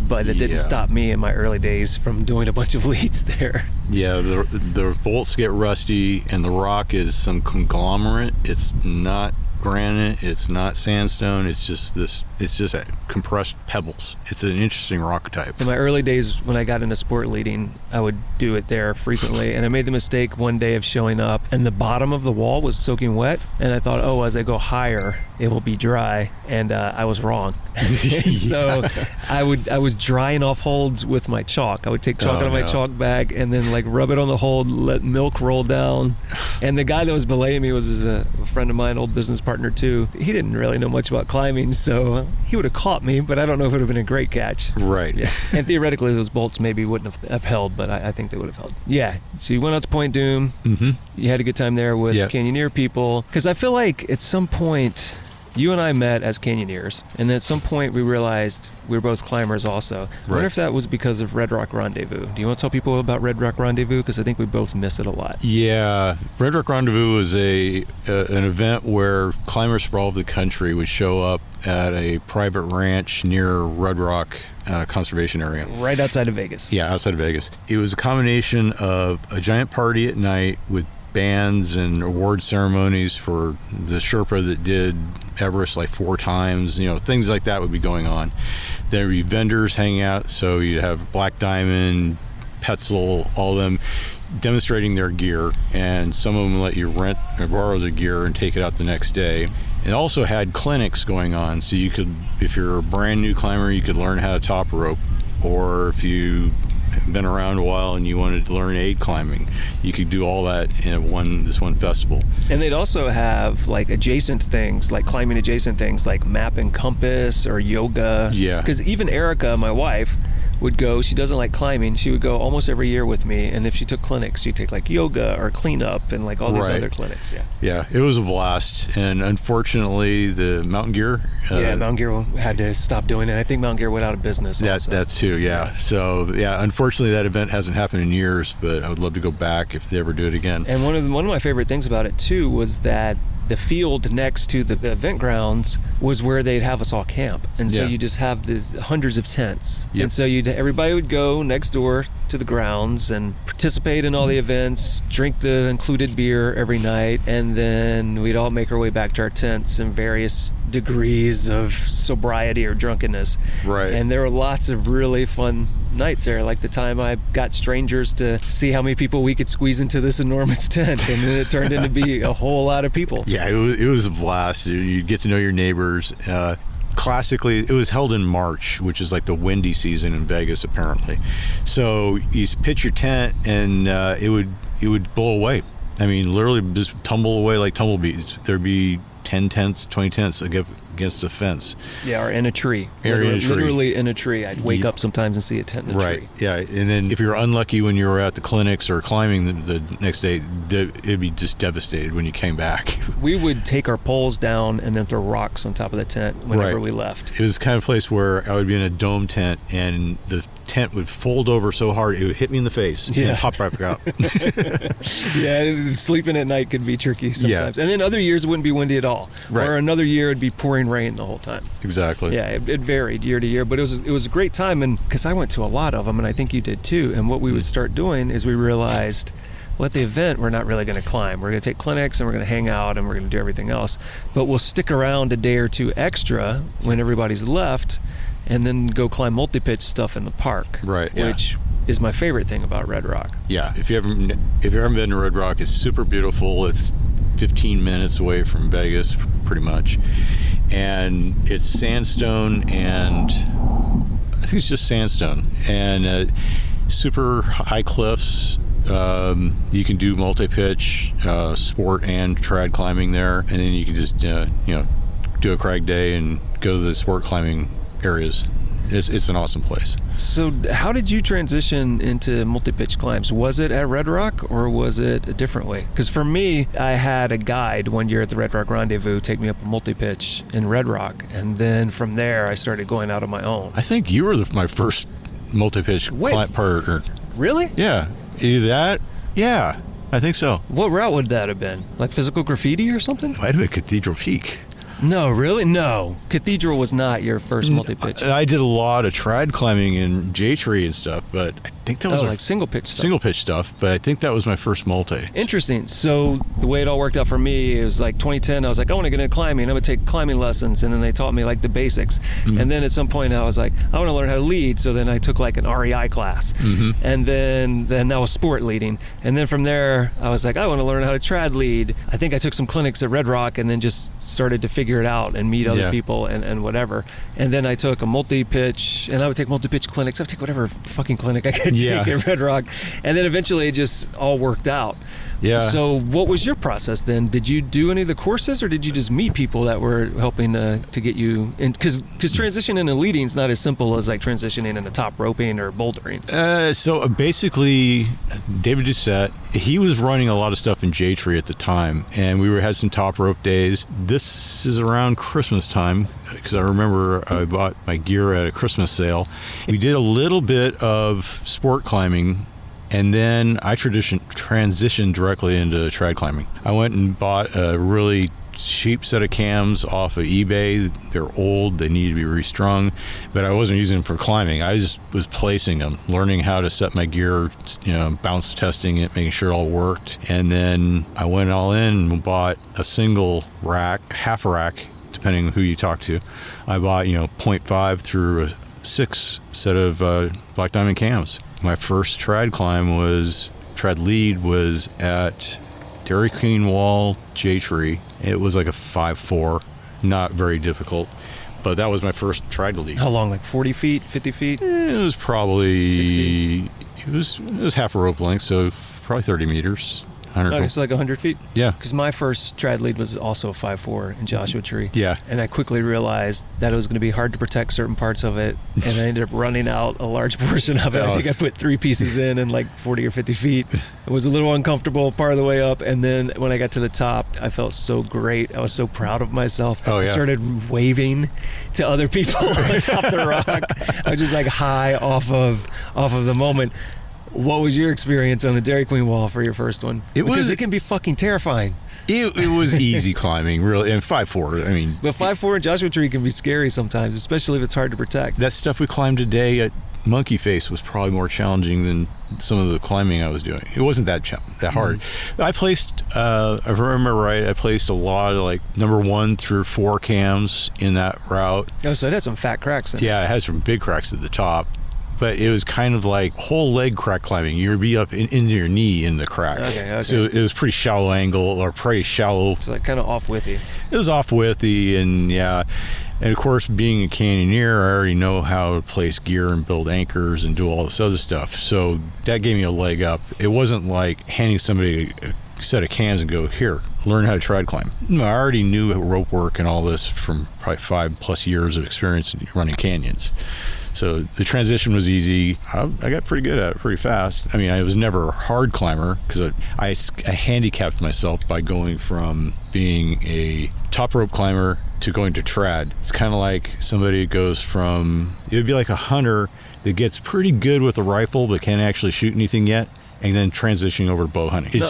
A: But it didn't stop me in my early days from doing a bunch of leads there. Yeah,
B: the bolts get rusty and the rock is some conglomerate. It's not granite, it's not sandstone, it's just compressed pebbles. It's an interesting rock type.
A: In my early days when I got into sport leading, I would do it there frequently, and I made the mistake one day of showing up and the bottom of the wall was soaking wet, and I thought, as I go higher it will be dry, and I was wrong. So I was drying off holds with my chalk. I would take chalk out of my chalk bag and then like rub it on the hold, let milk roll down. And the guy that was belaying me was a friend of mine, old business partner too. He didn't really know much about climbing, so he would have caught me, but I don't know if it would have been a great catch.
B: Right.
A: Yeah. And theoretically those bolts maybe wouldn't have held, but I think they would have held. Yeah. So you went out to Point Doom. Mm-hmm. You had a good time there with canyoneer people. Because I feel like at some point you and I met as canyoneers, and at some point we realized we were both climbers also. I wonder if that was because of Red Rock Rendezvous. Do you want to tell people about Red Rock Rendezvous? Because I think we both miss it a lot.
B: Yeah. Red Rock Rendezvous was an event where climbers from all over the country would show up at a private ranch near Red Rock Conservation Area.
A: Right outside of Vegas.
B: Yeah, outside of Vegas. It was a combination of a giant party at night with bands and award ceremonies for the Sherpa that did Everest like 4 times, things like that would be going on. There would be vendors hanging out, so you'd have Black Diamond, Petzl, all of them demonstrating their gear, and some of them let you rent or borrow the gear and take it out the next day. It also had clinics going on, so you could, if you're a brand new climber, you could learn how to top rope, or if you been around a while and you wanted to learn aid climbing, you could do all that in this one festival.
A: And they'd also have like adjacent things, like climbing adjacent things like map and compass or yoga.
B: Yeah.
A: Because even Erica, my wife, would go, she doesn't like climbing, she would go almost every year with me, and if she took clinics, she'd take like yoga or cleanup and like all these other clinics.
B: Yeah, it was a blast, and unfortunately the Mountain Gear
A: Mountain Gear had to stop doing it. I think Mountain Gear went out of business also.
B: That too, so unfortunately that event hasn't happened in years, but I would love to go back if they ever do it again.
A: And one of my favorite things about it too was that the field next to the event grounds was where they'd have us all camp, and so you just have the hundreds of tents. Yep. And so everybody would go next door to the grounds and participate in all the events, drink the included beer every night, and then we'd all make our way back to our tents in various degrees of sobriety or drunkenness.
B: Right.
A: And there were lots of really fun nights there, like the time I got strangers to see how many people we could squeeze into this enormous tent, and then it turned into be a whole lot of people.
B: Yeah, it was a blast. You'd get to know your neighbors. Classically, it was held in March, which is like the windy season in Vegas, apparently. So you pitch your tent, and it would blow away. I mean, literally just tumble away like tumbleweeds. There'd be 10 tents, 20 tents against a fence.
A: Yeah, or in a tree. Literally in a tree. I'd wake up sometimes and see a tent in a tree.
B: Right, yeah. And then if you're unlucky when you were at the clinics or climbing the next day, it'd be just devastated when you came back.
A: We would take our poles down and then throw rocks on top of the tent whenever we left.
B: It was the kind of place where I would be in a dome tent and the tent would fold over so hard it would hit me in the face and pop right back out.
A: Yeah, sleeping at night could be tricky sometimes. And then other years it wouldn't be windy at all.
B: Right.
A: Or another year it'd be pouring rain the whole time.
B: Exactly.
A: Yeah, it varied year to year, but it was a great time, and because I went to a lot of them, and I think you did too. And what we would start doing is we realized, well, at the event, we're not really going to climb. We're going to take clinics and we're going to hang out and we're going to do everything else. But we'll stick around a day or two extra when everybody's left and then go climb multi-pitch stuff in the park.
B: Right, yeah.
A: Which is my favorite thing about Red Rock.
B: Yeah, if you haven't been to Red Rock, it's super beautiful. It's 15 minutes away from Vegas, pretty much. And it's sandstone, and I think it's just sandstone. And super high cliffs. You can do multi-pitch, sport and trad climbing there. And then you can just, do a crag day and go to the sport climbing areas. It's an awesome place.
A: So how did you transition into multi-pitch climbs? Was it at Red Rock or was it a different way? Because for me, I had a guide one year at the Red Rock Rendezvous take me up a multi-pitch in Red Rock. And then from there, I started going out on my own.
B: I think you were my first multi-pitch climb partner.
A: Really?
B: Yeah. Either that? Yeah, I think so.
A: What route would that have been? Like physical graffiti or something?
B: Might have been Cathedral Peak.
A: No, really? No. Cathedral was not your first multi-pitch.
B: I did a lot of trad climbing in J-Tree and stuff, but I think that was
A: like single pitch stuff.
B: Single pitch stuff, but I think that was my first multi.
A: Interesting. So the way it all worked out for me, it was like 2010. I was like, I want to get into climbing. I'm going to take climbing lessons. And then they taught me like the basics. Mm-hmm. And then at some point I was like, I want to learn how to lead. So then I took like an REI class. Mm-hmm. And then that was sport leading. And then from there, I was like, I want to learn how to trad lead. I think I took some clinics at Red Rock and then just started to figure it out and meet other people and whatever. And then I took a multi-pitch, and I would take multi-pitch clinics. I would take whatever fucking clinic I could take at Red Rock. And then eventually it just all worked out. Yeah. So what was your process then? Did you do any of the courses, or did you just meet people that were helping to get you in? Because transitioning into leading is not as simple as like transitioning into top roping or bouldering.
B: So basically, David Doucette, he was running a lot of stuff in J-Tree at the time, and we had some top rope days. This is around Christmas time, because I remember I bought my gear at a Christmas sale. We did a little bit of sport climbing, and then I transitioned directly into trad climbing. I went and bought a really cheap set of cams off of eBay. They're old, they needed to be restrung, but I wasn't using them for climbing. I just was placing them, learning how to set my gear, bounce testing it, making sure it all worked. And then I went all in and bought a single rack, half a rack, depending on who you talk to. I bought, 0.5 through a 6 set of Black Diamond cams. My first trad lead was at Dairy Queen Wall, J-Tree. It was like a 5.4, not very difficult, but that was my first trad lead.
A: How long, like 40 feet, 50 feet?
B: It was probably
A: 60?
B: It was half a rope length, so probably 30 meters.
A: Okay, so like 100 feet?
B: Yeah.
A: Because my first trad lead was also a 5.4 in Joshua Tree.
B: Yeah.
A: And I quickly realized that it was going to be hard to protect certain parts of it, and I ended up running out a large portion of it. I think I put 3 pieces in like 40 or 50 feet. It was a little uncomfortable part of the way up, and then when I got to the top, I felt so great. I was so proud of myself.
B: Oh, yeah.
A: I started waving to other people on top of the rock. I was just like high off of the moment. What was your experience on the Dairy Queen Wall for your first one? Because it can be fucking terrifying.
B: It was easy climbing, really, and 5.4. I mean,
A: but 5.4 in Joshua Tree can be scary sometimes, especially if it's hard to protect.
B: That stuff we climbed today at Monkey Face was probably more challenging than some of the climbing I was doing. It wasn't that hard. Mm-hmm. I placed, if I remember right, I placed a lot of like number 1 through 4 cams in that route.
A: Oh, so it had some fat cracks in it.
B: Yeah, it had some big cracks at the top. But it was kind of like whole leg crack climbing. You'd be up into your knee in the crack. Okay. So it was pretty shallow angle, or pretty shallow.
A: So like kind of off-widthy.
B: It was off-widthy, and yeah. And of course, being a canyoneer, I already know how to place gear and build anchors and do all this other stuff. So that gave me a leg up. It wasn't like handing somebody a set of cans and go, here, learn how to trad climb. No, I already knew rope work and all this from probably 5+ years of experience running canyons. So the transition was easy. I got pretty good at it pretty fast. I mean, I was never a hard climber because I handicapped myself by going from being a top rope climber to going to trad. It's kind of like somebody goes from, it would be like a hunter that gets pretty good with a rifle but can't actually shoot anything yet, and then transitioning over to bow hunting.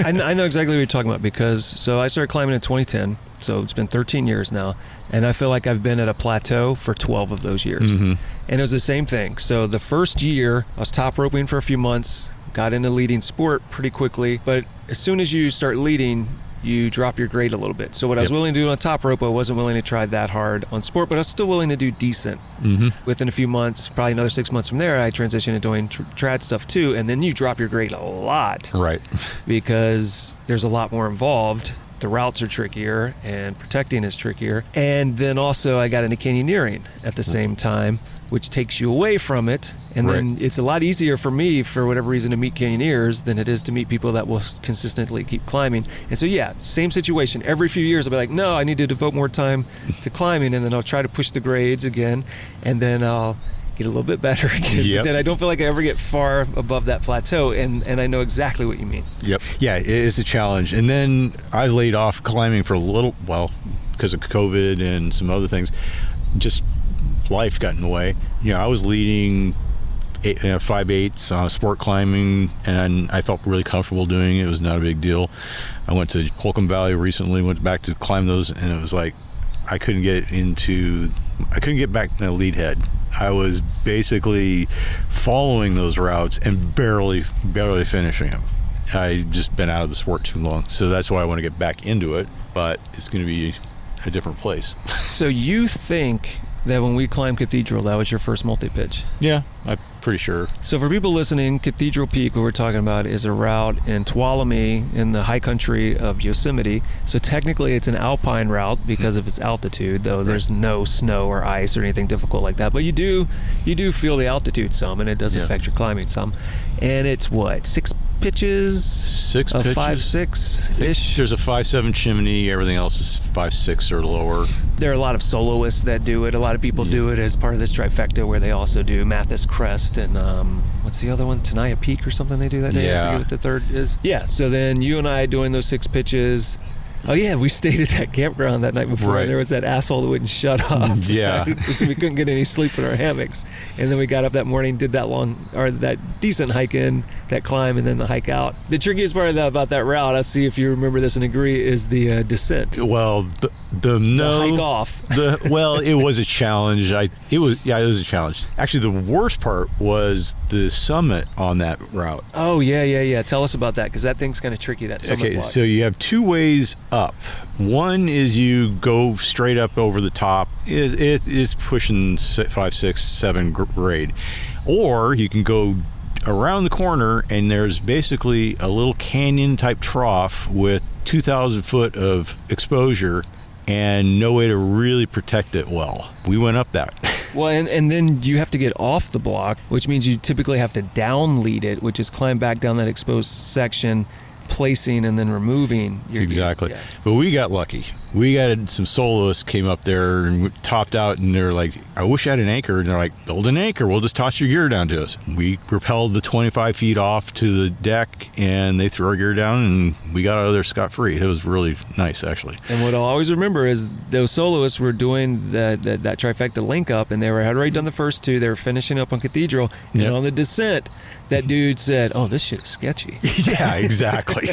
A: I know exactly what you're talking about, because so I started climbing in 2010, so it's been 13 years now, and I feel like I've been at a plateau for 12 of those years. Mm-hmm. And it was the same thing. So the first year, I was top roping for a few months, got into leading sport pretty quickly. But as soon as you start leading, you drop your grade a little bit. So what I was willing to do on top rope, I wasn't willing to try that hard on sport, but I was still willing to do decent. Within a few months, probably another 6 months from there, I transitioned to doing trad stuff too. And then you drop your grade a lot.
B: Right.
A: Because there's a lot more involved. The routes are trickier and protecting is trickier. And then also I got into canyoneering at the same time, which takes you away from it. And then it's a lot easier for me, for whatever reason, to meet canyoneers than it is to meet people that will consistently keep climbing. And so, yeah, same situation. Every few years, I'll be like, no, I need to devote more time to climbing. And then I'll try to push the grades again. And then I'll get a little bit better again. But then I don't feel like I ever get far above that plateau. And I know exactly what you mean.
B: Yep. Yeah, it is a challenge. And then I laid off climbing for a little while because of COVID and some other things. Just life got in the way. I was leading 5/8 sport climbing, and I felt really comfortable doing it. It was not a big deal. I went to Holcomb Valley recently, went back to climb those, and it was like I couldn't get back to the lead head. I was basically following those routes and barely finishing them. I just been out of the sport too long, so that's why I want to get back into it, but it's going to be a different place.
A: So you think that when we climbed Cathedral, that was your first multi-pitch?
B: Yeah, I'm pretty sure.
A: So for people listening, Cathedral Peak, what we're talking about, is a route in Tuolumne in the high country of Yosemite. So technically it's an alpine route because of its altitude, though there's no snow or ice or anything difficult like that. But you do feel the altitude some, and it does affect your climbing some. And it's what, 6 pitches?
B: 6 pitches.
A: 5-6-ish?
B: There's a 5-7 chimney. Everything else is 5-6 or lower.
A: There are a lot of soloists that do it. A lot of people do it as part of this trifecta, where they also do Mathis Crest and what's the other one? Tenaya Peak or something they do that day? I forget what the third is. Yeah, so then you and I doing those 6 pitches. Oh yeah, we stayed at that campground that night before. And there was that asshole that wouldn't shut up.
B: Yeah.
A: So we couldn't get any sleep in our hammocks. And then we got up that morning, did that decent hike in, that climb, and then the hike out. The trickiest part about that route, I'll see if you remember this and agree, is the descent.
B: Well, the
A: hike off.
B: It was a challenge. It was a challenge. Actually, the worst part was the summit on that route.
A: Oh yeah. Tell us about that, because that thing's kind of tricky. That summit block.
B: So you have 2 ways up. One is you go straight up over the top. It is pushing 5, 6, 7 grade, or you can go around the corner, and there's basically a little canyon type trough with 2,000 foot of exposure and no way to really protect it well. We went up that.
A: Well, and then you have to get off the block, which means you typically have to down lead it, which is climb back down that exposed section, placing and then removing your
B: exactly
A: gear. Yeah.
B: But we got lucky. We got some soloists came up there and topped out, and they're like, I wish I had an anchor. And they're like, build an anchor, we'll just toss your gear down to us. We propelled the 25 feet off to the deck, and they threw our gear down, and we got out of there scot-free. It was really nice, actually.
A: And what I'll always remember is those soloists were doing that trifecta link up, and they had already done the first 2. They were finishing up on Cathedral, and on the descent, that dude said, oh, this shit is sketchy.
B: Yeah, exactly.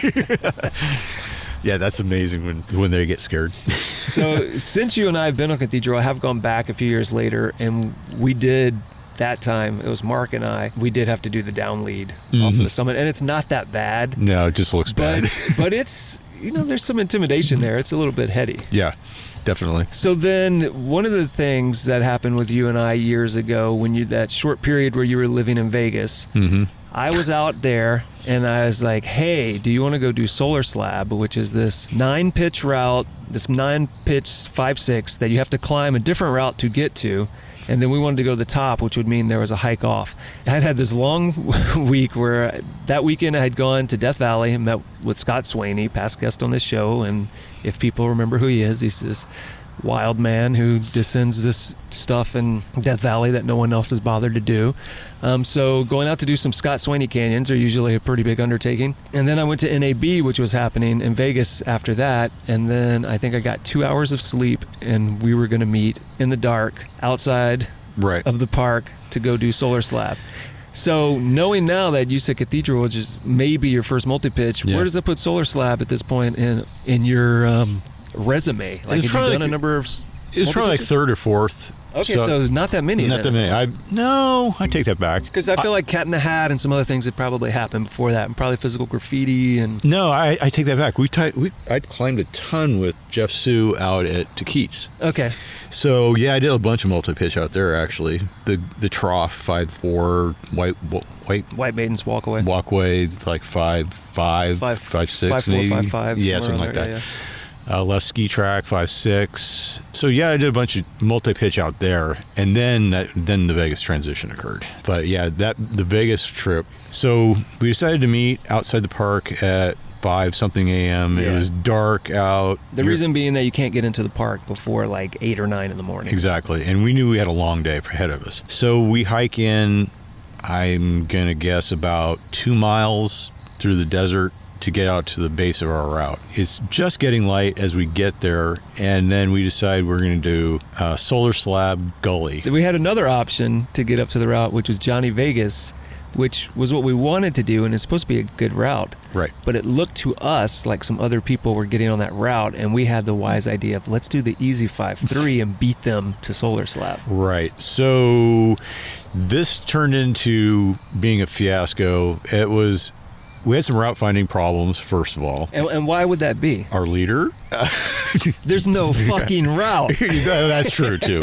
B: Yeah, that's amazing when they get scared.
A: So since you and I have been on Cathedral, I have gone back a few years later, and we did that time, it was Mark and I, we did have to do the down lead off of the summit, and it's not that bad.
B: No, it just looks bad.
A: But it's, there's some intimidation there. It's a little bit heady.
B: Yeah, definitely.
A: So then one of the things that happened with you and I years ago, when that short period where you were living in Vegas, I was out there and I was like, hey, do you want to go do Solar Slab, which is this 9-pitch route, this 9-pitch 5-6 that you have to climb a different route to get to. And then we wanted to go to the top, which would mean there was a hike off. I'd had this long week where that weekend I had gone to Death Valley and met with Scott Swaney, past guest on this show. And if people remember who he is, he's this wild man who descends this stuff in Death Valley that no one else has bothered to do. So going out to do some Scott Swaney canyons are usually a pretty big undertaking. And then I went to NAB, which was happening in Vegas after that. And then I think I got 2 hours of sleep, and we were going to meet in the dark outside of the park to go do Solar Slab. So knowing now that you said Cathedral, which is maybe your first multi-pitch, where does that put Solar Slab at this point in your resume? Like, have you done a number of...
B: It was probably like 3rd or 4th.
A: Okay, so not that many.
B: Not that many. I take that back.
A: Because I feel like Cat in the Hat and some other things had probably happened before that, and probably physical graffiti and.
B: No, I take that back. I climbed a ton with Jeff Sue out at Tequeets.
A: Okay.
B: So yeah, I did a bunch of multi-pitch out there actually. The trough 5.4
A: White Maidens walkway,
B: like 5.5, 5.6,
A: 5.4, 5.5.
B: Yeah, something like that. Yeah. Left ski track 5.6. So yeah, I did a bunch of multi-pitch out there, and then the Vegas transition occurred. But yeah, the Vegas trip. So we decided to meet outside the park at 5-something a.m.
A: Yeah.
B: It was dark out.
A: The reason being that you can't get into the park before like 8 or 9 in the morning.
B: Exactly, and we knew we had a long day ahead of us. So we hike in. I'm gonna guess about 2 miles through the desert to get out to the base of our route. It's just getting light as we get there, and then we decide we're going to do Solar Slab Gully.
A: We had another option to get up to the route, which was Johnny Vegas, which was what we wanted to do, and it's supposed to be a good route.
B: Right.
A: But it looked to us like some other people were getting on that route, and we had the wise idea of let's do the easy 5.3 and beat them to Solar Slab.
B: Right. So this turned into being a fiasco. We had some route finding problems, first of all.
A: And why would that be?
B: Our leader?
A: There's no fucking route.
B: That's true, too.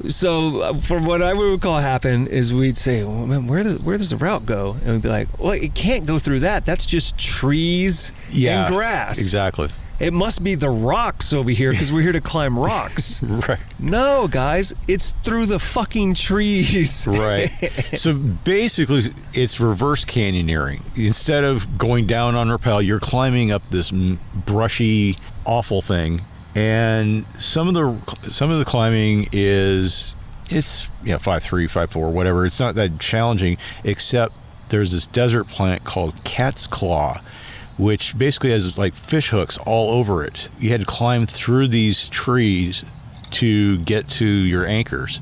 A: So from what I would recall happen is we'd say, well, man, where does the route go? And we'd be like, well, it can't go through that. That's just trees and grass.
B: Exactly.
A: It must be the rocks over here because we're here to climb rocks.
B: Right.
A: No, guys, it's through the fucking trees.
B: Right. So basically, it's reverse canyoneering. Instead of going down on rappel, you're climbing up this brushy, awful thing. And some of the climbing it's 5.3, 5.4, whatever. It's not that challenging, except there's this desert plant called cat's claw, which basically has like fish hooks all over it. You had to climb through these trees to get to your anchors.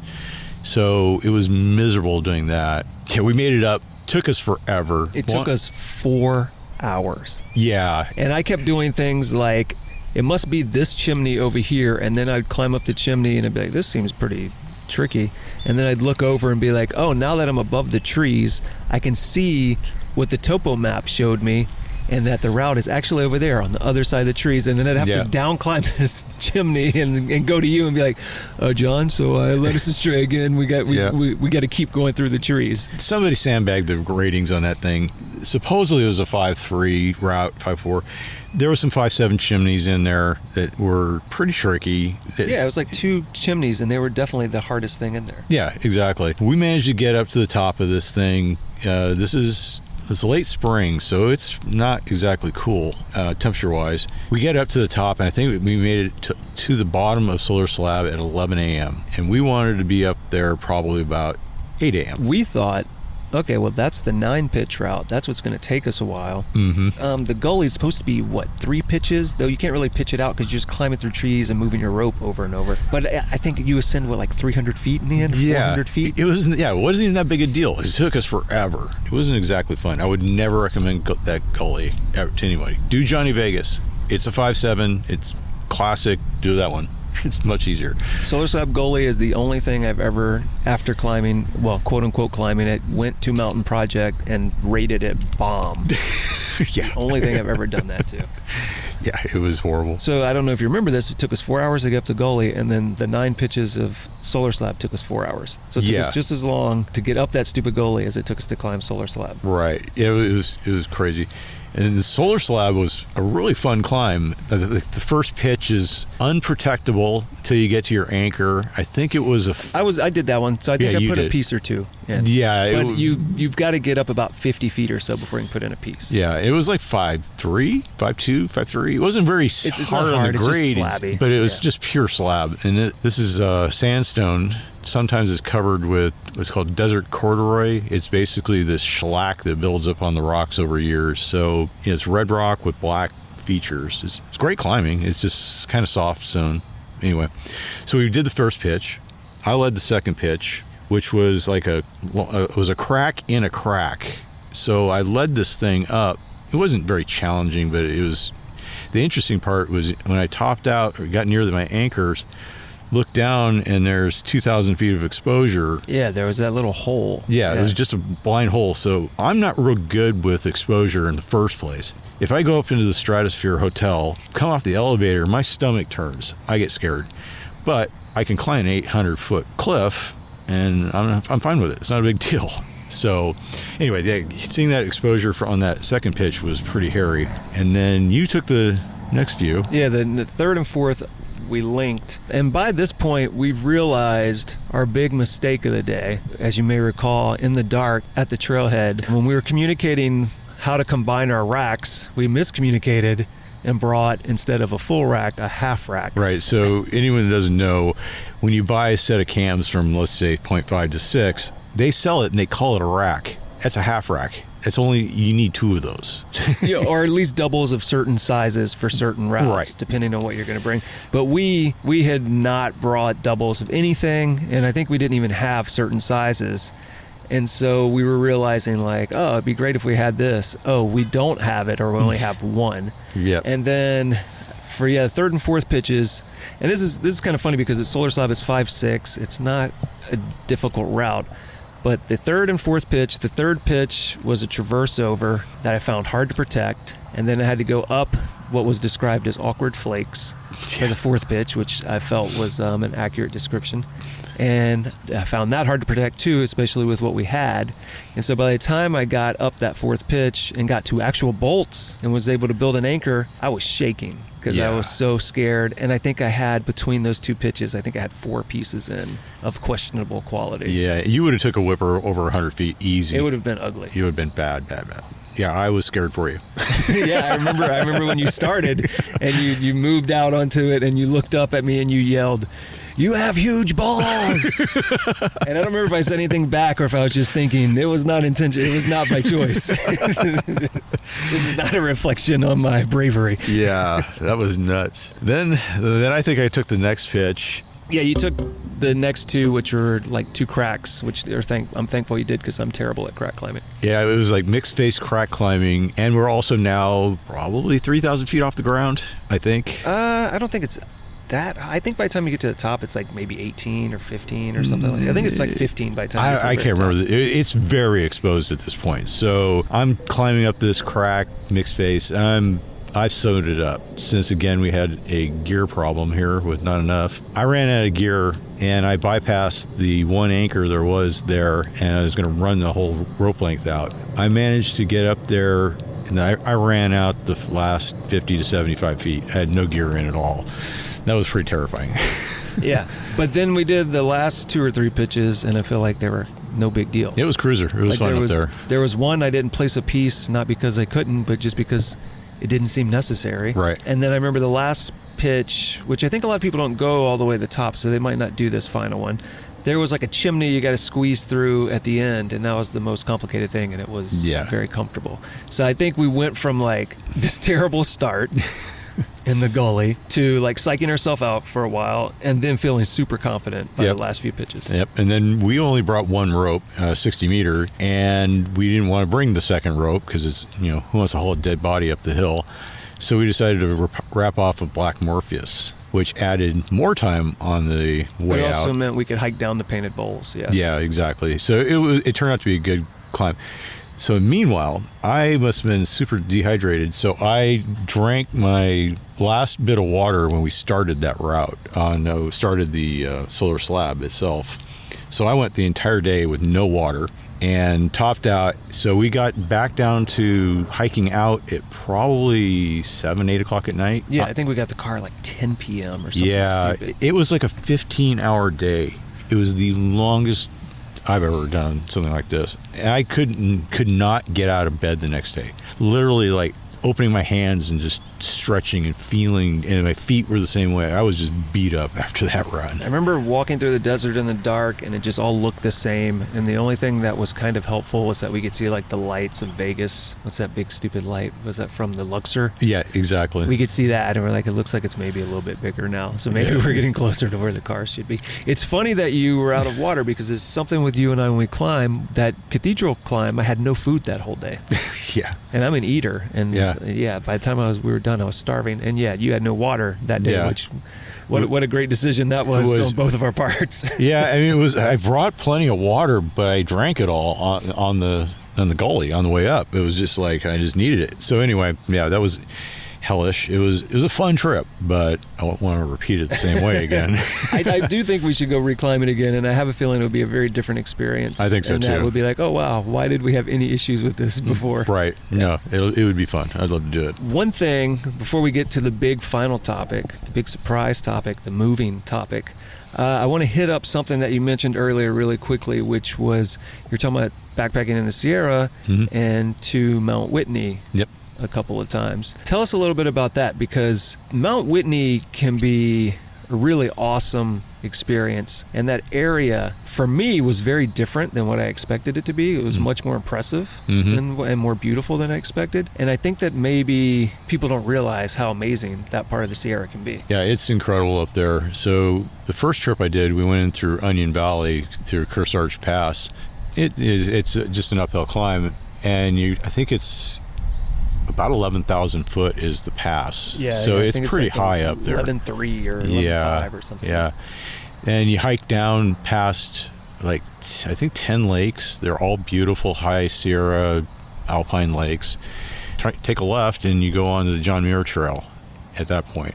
B: So it was miserable doing that. Yeah, we made it up. Took us forever.
A: It took us 4 hours.
B: Yeah.
A: And I kept doing things like, it must be this chimney over here, and then I'd climb up the chimney and I'd be like, this seems pretty tricky. And then I'd look over and be like, oh, now that I'm above the trees, I can see what the topo map showed me, and that the route is actually over there on the other side of the trees. And then I'd have to down climb this chimney and go to you and be like, John, so I led us astray again. We got to keep going through the trees.
B: Somebody sandbagged the ratings on that thing. Supposedly it was a 5.3 route, 5.4. There were some 5.7 chimneys in there that were pretty tricky.
A: Yeah, it was like 2 chimneys, and they were definitely the hardest thing in there.
B: Yeah, exactly. We managed to get up to the top of this thing. It's late spring, so it's not exactly cool temperature-wise. We get up to the top, and I think we made it to the bottom of Solar Slab at 11 a.m., and we wanted to be up there probably about 8 a.m.
A: We thought, okay, well, that's the 9-pitch route. That's what's going to take us a while.
B: Mm-hmm.
A: The gully's supposed to be, 3 pitches? Though you can't really pitch it out because you're just climbing through trees and moving your rope over and over. But I think you ascend, 300 feet in the end? 400 feet?
B: It wasn't even that big a deal. It took us forever. It wasn't exactly fun. I would never recommend that gully to anybody. Do Johnny Vegas. It's a 5.7. It's classic. Do that one. It's much easier.
A: Solar Slab Gully is the only thing I've ever, after climbing, quote unquote climbing it, went to Mountain Project and rated it bomb.
B: Yeah.
A: Only thing I've ever done that to.
B: Yeah, it was horrible.
A: So I don't know if you remember this, it took us 4 hours to get up the gully, and then the 9 pitches of Solar Slab took us 4 hours. So it took us just as long to get up that stupid gully as it took us to climb Solar Slab.
B: Right. It was crazy. And the Solar Slab was a really fun climb. The first pitch is unprotectable till you get to your anchor. I think it was
A: I did that one, so I think I put a piece or two in.
B: Yeah.
A: But you've got to get up about 50 feet or so before you can put in a piece.
B: Yeah, it was like 5.3, 5.2, 5.3 It wasn't very hard on the grade, but it was just pure slab. And this is sandstone. Sometimes it's covered with what's called desert corduroy. It's basically this shellac that builds up on the rocks over years. So it's red rock with black features. It's great climbing. It's just kind of soft stone. Anyway, so we did the first pitch. I led the second pitch, which was like it was a crack in a crack. So I led this thing up. It wasn't very challenging, but it was. The interesting part was when I topped out or got near my anchors, look down and there's 2,000 feet of exposure.
A: Yeah, there was that little hole.
B: Yeah, it was just a blind hole. So I'm not real good with exposure in the first place. If I go up into the Stratosphere Hotel, come off the elevator, my stomach turns. I get scared. But I can climb an 800-foot cliff, and I'm fine with it. It's not a big deal. So anyway, seeing that exposure on that second pitch was pretty hairy. And then you took the next view.
A: Yeah, the third and fourth, we linked. And by this point, we've realized our big mistake of the day. As you may recall, in the dark at the trailhead, when we were communicating how to combine our racks, we miscommunicated and brought, instead of a full rack, a half rack.
B: Right. So anyone that doesn't know, when you buy a set of cams from, let's say, 0.5 to 6, they sell it and they call it a rack. That's a half rack. It's only, you need 2 of those.
A: Yeah, or at least doubles of certain sizes for certain routes,
B: right,
A: depending on what you're going to bring. But we had not brought doubles of anything, and I think we didn't even have certain sizes. And so we were realizing, like, oh, it'd be great if we had this. Oh, we don't have it, or we only have one.
B: Yep.
A: And then for third and fourth pitches, and this is kind of funny because it's Solar Slab, it's 5.6. It's not a difficult route. But the third and fourth pitch, the third pitch was a traverse over that I found hard to protect. And then I had to go up what was described as awkward flakes for the fourth pitch, which I felt was an accurate description. And I found that hard to protect too, especially with what we had. And so by the time I got up that fourth pitch and got to actual bolts and was able to build an anchor, I was shaking because I was so scared. And I think I had, between those 2 pitches, I think I had 4 pieces in of questionable quality.
B: Yeah, you would have took a whipper over 100 feet easy.
A: It would have been ugly.
B: You would have been bad. Yeah, I was scared for you.
A: Yeah, I remember when you started and you moved out onto it and you looked up at me and you yelled, "You have huge balls!" And I don't remember if I said anything back or if I was just thinking, it was not intentional. It was not by choice. This is not a reflection on my bravery.
B: Yeah, that was nuts. Then I think I took the next pitch.
A: Yeah, you took the next 2, which were like 2 cracks, which I'm thankful you did because I'm terrible at crack climbing.
B: Yeah, it was like mixed face crack climbing, and we're also now probably 3,000 feet off the ground, I think.
A: I don't think it's that. I think by the time you get to the top, it's like maybe 18 or 15 or something like that. I think it's like 15 by the time you get to the
B: I can't
A: top.
B: remember. It's very exposed at this point. So I'm climbing up this crack mixed face, and I've sewed it up. Since, again, we had a gear problem here with not enough. I ran out of gear, and I bypassed the one anchor there was there, and I was going to run the whole rope length out. I managed to get up there, and I ran out the last 50 to 75 feet. I had no gear in at all. That was pretty terrifying.
A: Yeah, but then we did the last 2 or 3 pitches, and I feel like they were no big deal.
B: It was cruiser. It was fun up there.
A: There was one I didn't place a piece, not because I couldn't, but just because it didn't seem necessary.
B: Right.
A: And then I remember the last pitch, which I think a lot of people don't go all the way to the top, so they might not do this final one. There was like a chimney you got to squeeze through at the end, and that was the most complicated thing, and it was very comfortable. So I think we went from like this terrible start in the gully to like psyching ourselves out for a while and then feeling super confident by the last few pitches.
B: Yep. And then we only brought one rope, 60 meter, and we didn't want to bring the second rope because it's, who wants to haul a dead body up the hill? So we decided to wrap off of Black Morpheus, which added more time on the way out.
A: It also meant we could hike down the Painted Bowls. Yeah.
B: Yeah, exactly. So it turned out to be a good climb. So meanwhile, I must have been super dehydrated. So I drank my last bit of water when we started that route. Started the Solar Slab itself. So I went the entire day with no water and topped out. So we got back down to hiking out at probably 7, 8 o'clock at night.
A: Yeah, I think we got the car at like 10 p.m. or something stupid.
B: It was like a 15-hour day. It was the longest I've ever done something like this. And I could not get out of bed the next day. Literally, like, opening my hands and just stretching and feeling, and my feet were the same way. I was just beat up after that run.
A: I remember walking through the desert in the dark, and it just all looked the same. And the only thing that was kind of helpful was that we could see like the lights of Vegas. What's that big stupid light? Was that from the Luxor?
B: Yeah, exactly.
A: We could see that, and we're like, it looks like it's maybe a little bit bigger now. So maybe we're getting closer to where the car should be. It's funny that you were out of water because it's something with you and I when we climb. That cathedral climb, I had no food that whole day.
B: Yeah.
A: And I'm an eater, and by the time we were done, I was starving. And you had no water that day, which What a great decision that was on both of our parts.
B: Yeah, I mean, I brought plenty of water, but I drank it all on the gully on the way up. It was just like I just needed it. So anyway, yeah, that was hellish. It was a fun trip, but I don't want to repeat it the same way again.
A: I do think we should go reclimb it again, and I have a feeling it would be a very different experience.
B: I think so,
A: and
B: too.
A: That would be like, oh wow, why did we have any issues with this before?
B: Right. No, it would be fun. I'd love to do it.
A: One thing before we get to the big final topic, the big surprise topic, the moving topic, I want to hit up something that you mentioned earlier really quickly, which was you're talking about backpacking in the Sierra and to Mount Whitney.
B: Yep.
A: A couple of times. Tell us a little bit about that, because Mount Whitney can be a really awesome experience, and that area for me was very different than what I expected it to be. It was much more impressive and more beautiful than I expected, and I think that maybe people don't realize how amazing that part of the Sierra can be.
B: Yeah, it's incredible up there. So the first trip I did, we went in through Onion Valley through Kearsarge Pass. It's just an uphill climb, and I think it's about 11,000 foot is the pass.
A: Yeah,
B: so it's pretty
A: like
B: high up there.
A: 11.3 or 11.5 or something.
B: Yeah. And you hike down past I think 10 lakes. They're all beautiful high Sierra alpine lakes. Take a left and you go on to the John Muir Trail at that point.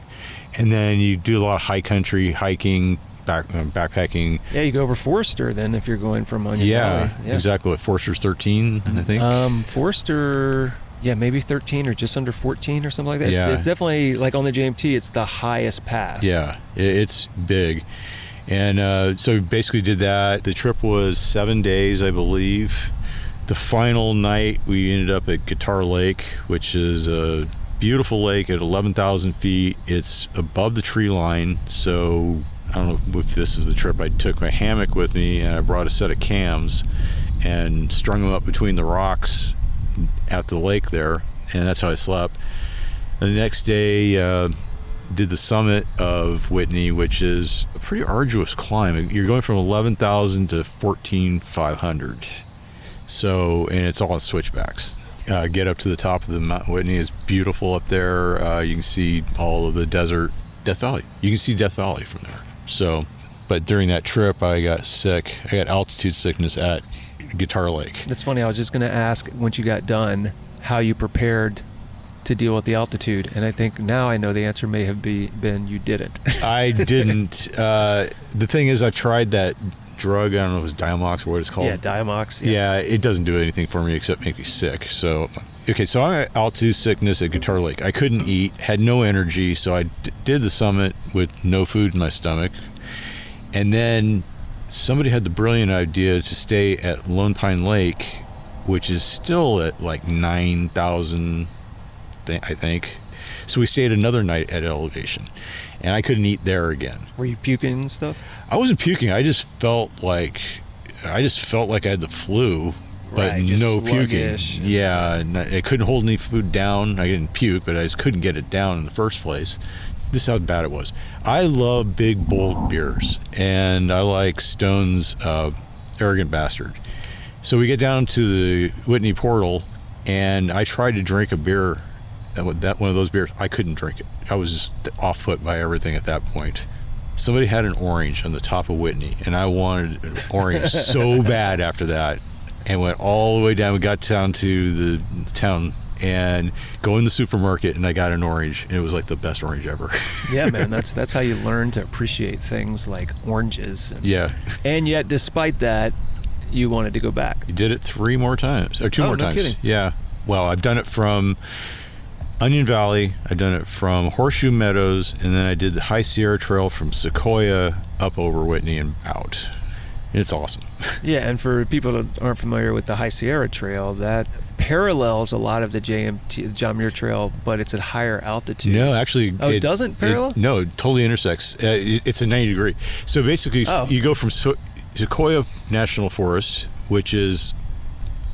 B: And then you do a lot of high country hiking, backpacking.
A: Yeah, you go over Forester then if you're going from Onion Valley.
B: Yeah, exactly. What, Forster's 13, I think?
A: Forester... Yeah, maybe 13 or just under 14 or something like that.
B: Yeah.
A: It's definitely, like on the JMT, it's the highest pass.
B: Yeah, it's big. And so we basically did that. The trip was 7 days, I believe. The final night, we ended up at Guitar Lake, which is a beautiful lake at 11,000 feet. It's above the tree line. So I don't know if this is the trip. I took my hammock with me, and I brought a set of cams and strung them up between the rocks at the lake there, and that's how I slept. And the next day did the summit of Whitney, which is a pretty arduous climb. You're going from 11,000 to 14,500, so, and it's all on switchbacks. Get up to the top of the Mount Whitney. Is beautiful up there. You can see all of the desert, Death Valley. You can see Death Valley from there. So, but during that trip I got sick. I got altitude sickness at Guitar Lake.
A: That's funny. I was just going to ask, once you got done, how you prepared to deal with the altitude, and I think now I know the answer may have been you didn't.
B: I didn't. The thing is, I've tried that drug. I don't know if it's Diamox or what it's called.
A: Yeah, Diamox.
B: Yeah, it doesn't do anything for me except make me sick. So, okay, so I got altitude sickness at Guitar Lake. I couldn't eat, had no energy, so I did the summit with no food in my stomach, and then somebody had the brilliant idea to stay at Lone Pine Lake, which is still at like 9,000, I think. So we stayed another night at elevation, and I couldn't eat there again.
A: Were you puking and stuff?
B: I wasn't puking. I just felt like I had the flu, but
A: right, just
B: no
A: sluggish.
B: puking. Yeah, and I couldn't hold any food down. I didn't puke, but I just couldn't get it down in the first place. This is how bad it was. I love big, bold beers, and I like Stone's Arrogant Bastard. So we get down to the Whitney Portal, and I tried to drink a beer, that one of those beers. I couldn't drink it. I was just off-put by everything at that point. Somebody had an orange on the top of Whitney, and I wanted an orange so bad after that, and went all the way down. We got down to the town and go in the supermarket, and I got an orange, and it was like the best orange ever.
A: Yeah, man, that's how you learn to appreciate things like oranges.
B: Yeah.
A: And yet, despite that, you wanted to go back.
B: You did it 3 more times, or 2 more times.
A: Kidding.
B: Yeah. Well, I've done it from Onion Valley, I've done it from Horseshoe Meadows, and then I did the High Sierra Trail from Sequoia up over Whitney and out. It's awesome.
A: Yeah, and for people that aren't familiar with the High Sierra Trail, that parallels a lot of the JMT, John Muir Trail, but it's at higher altitude.
B: No, actually...
A: Oh, it doesn't parallel?
B: No, it totally intersects. It's a 90 degree. So basically, you go from Sequoia National Forest, which is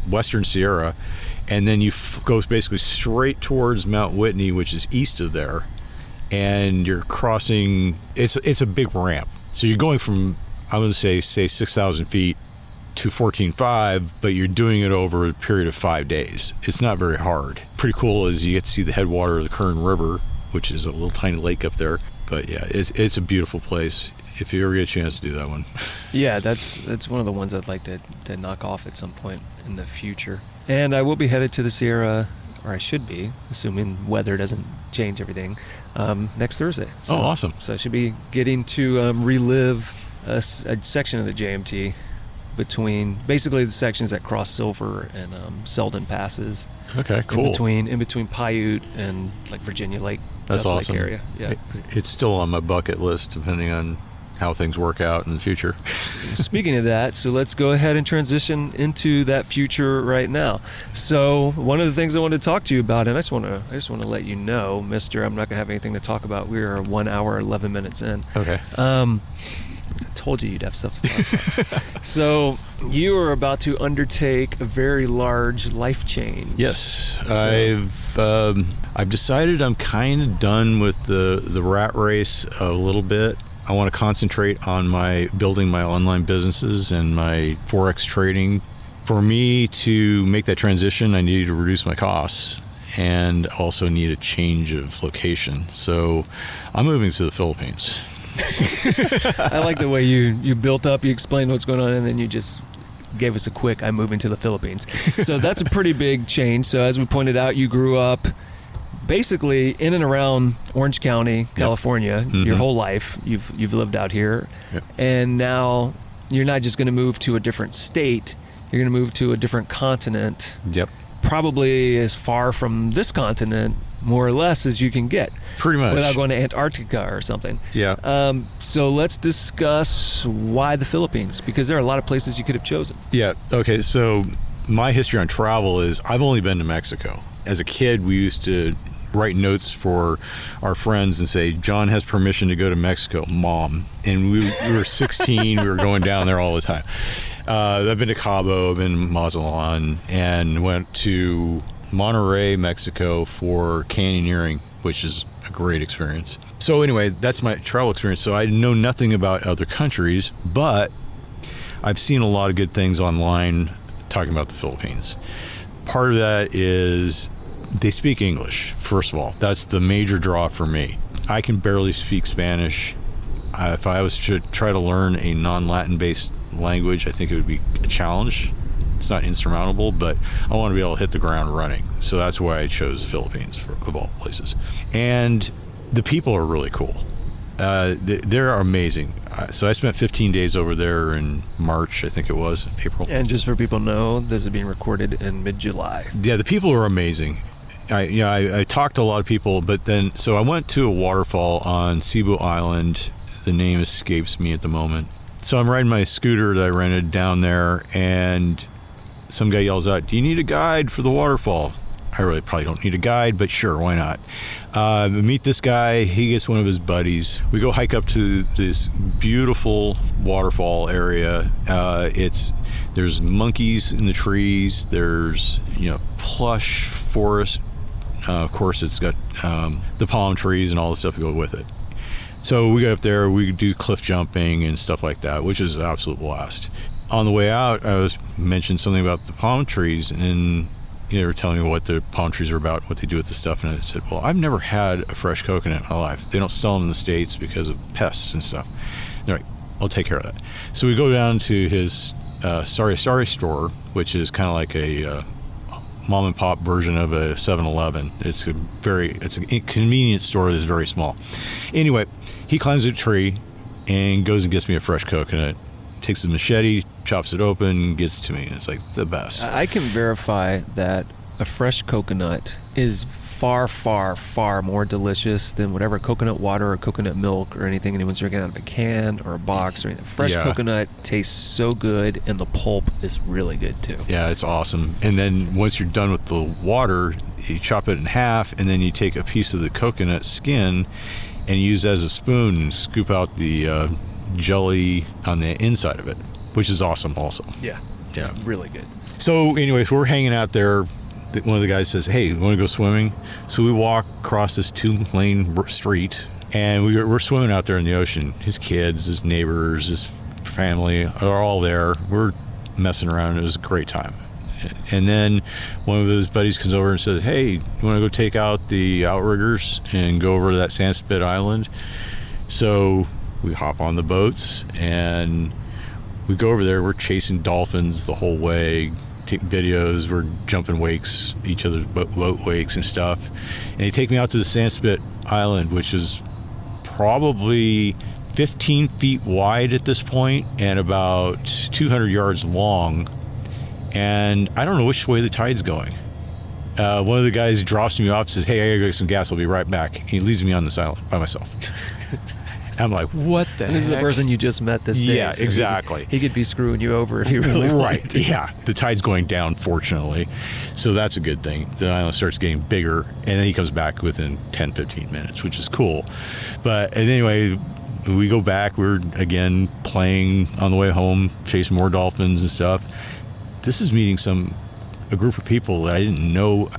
B: Western Sierra, and then you go basically straight towards Mount Whitney, which is east of there, and you're crossing... It's a big ramp. So you're going from, I'm going to say 6,000 feet to 14.5, but you're doing it over a period of 5 days. It's not very hard. Pretty cool is you get to see the headwater of the Kern River, which is a little tiny lake up there. But yeah, it's a beautiful place. If you ever get a chance to do that one.
A: Yeah, that's one of the ones I'd like to knock off at some point in the future. And I will be headed to the Sierra, or I should be, assuming weather doesn't change everything, next Thursday. So,
B: oh, awesome.
A: So I should be getting to relive a section of the JMT between basically the sections that cross Silver and Selden passes.
B: Okay, cool.
A: In between Paiute and like Virginia Lake.
B: That's awesome.
A: Lake area. Yeah.
B: It's still on my bucket list, depending on how things work out in the future.
A: Speaking of that, so let's go ahead and transition into that future right now. So one of the things I wanted to talk to you about, and I just want to let you know, Mister, I'm not going to have anything to talk about. We are 1 hour 11 minutes in.
B: Okay.
A: I told you you'd have stuff to talk about. So you are about to undertake a very large life change.
B: Yes, I've decided I'm kind of done with the rat race a little bit. I want to concentrate on building my online businesses and my Forex trading. For me to make that transition, I need to reduce my costs and also need a change of location. So I'm moving to the Philippines.
A: I like the way you built up, you explained what's going on, and then you just gave us a quick, I'm moving to the Philippines. So that's a pretty big change. So as we pointed out, you grew up basically in and around Orange County, California,
B: yep. Mm-hmm.
A: Your whole life. You've lived out here.
B: Yep.
A: And now you're not just going to move to a different state, you're going to move to a different continent.
B: Yep.
A: Probably as far from this continent, more or less, as you can get.
B: Pretty much.
A: Without going to Antarctica or something.
B: Yeah.
A: So let's discuss why the Philippines, because there are a lot of places you could have chosen.
B: Yeah. Okay. So my history on travel is I've only been to Mexico. As a kid, we used to write notes for our friends and say, John has permission to go to Mexico, Mom. And we were 16. We were going down there all the time. I've been to Cabo, I've been to Mazatlan, and went to Monterrey, Mexico for canyoneering, which is a great experience. So anyway, that's my travel experience. So I know nothing about other countries, but I've seen a lot of good things online talking about the Philippines. Part of that is they speak English, first of all. That's the major draw for me. I can barely speak Spanish. If I was to try to learn a non-Latin based language, I think it would be a challenge. It's not insurmountable, but I want to be able to hit the ground running. So that's why I chose Philippines of all places. And the people are really cool. They're amazing. So I spent 15 days over there in March, I think it was, April.
A: And just for people to know, this is being recorded in mid-July.
B: Yeah, the people are amazing. I talked to a lot of people, but then, so I went to a waterfall on Cebu Island. The name escapes me at the moment. So I'm riding my scooter that I rented down there, and some guy yells out, "Do you need a guide for the waterfall?" I really probably don't need a guide, but sure, why not? Meet this guy. He gets one of his buddies. We go hike up to this beautiful waterfall area. There's monkeys in the trees. There's plush forest. Of course, it's got the palm trees and all the stuff that go with it. So we got up there. We do cliff jumping and stuff like that, which is an absolute blast. On the way out, I mentioned something about the palm trees, and they were telling me what the palm trees are about, what they do with the stuff, and I said, well, I've never had a fresh coconut in my life. They don't sell them in the States because of pests and stuff. And they're like, I'll take care of that. So we go down to his Sari store, which is kind of like a mom and pop version of a 7-Eleven. It's a convenience store that's very small. Anyway, he climbs a tree and goes and gets me a fresh coconut, takes his machete, chops it open, gets it to me, and it's like the best.
A: I can verify that a fresh coconut is far, far, far more delicious than whatever coconut water or coconut milk or anything anyone's drinking out of a can or a box or anything. Fresh coconut tastes so good, and the pulp is really good too.
B: Yeah, it's awesome. And then once you're done with the water, you chop it in half, and then you take a piece of the coconut skin and use it as a spoon and scoop out the jelly on the inside of it, which is awesome also.
A: Yeah, really good.
B: So anyways, we're hanging out there. One of the guys says, hey, you want to go swimming? So we walk across this 2-lane street, and we're swimming out there in the ocean. His kids, his neighbors, his family are all there. We're messing around. It was a great time. And then one of his buddies comes over and says, hey, you want to go take out the outriggers and go over to that Sandspit Island? So we hop on the boats and we go over there. We're chasing dolphins the whole way, taking videos. We're jumping wakes, each other's boat wakes and stuff. And they take me out to the Sandspit Island, which is probably 15 feet wide at this point and about 200 yards long. And I don't know which way the tide's going. One of the guys drops me off and says, "Hey, I gotta go get some gas. I'll be right back." He leaves me on this island by myself. I'm like, what the heck?
A: This is a person you just met this day.
B: Yeah,
A: so
B: exactly.
A: He could be screwing you over if he really wanted to.
B: Yeah, the tide's going down, fortunately. So that's a good thing. The island starts getting bigger, and then he comes back within 10, 15 minutes, which is cool. But anyway, we go back. We're, again, playing on the way home, chasing more dolphins and stuff. This is meeting a group of people that I didn't know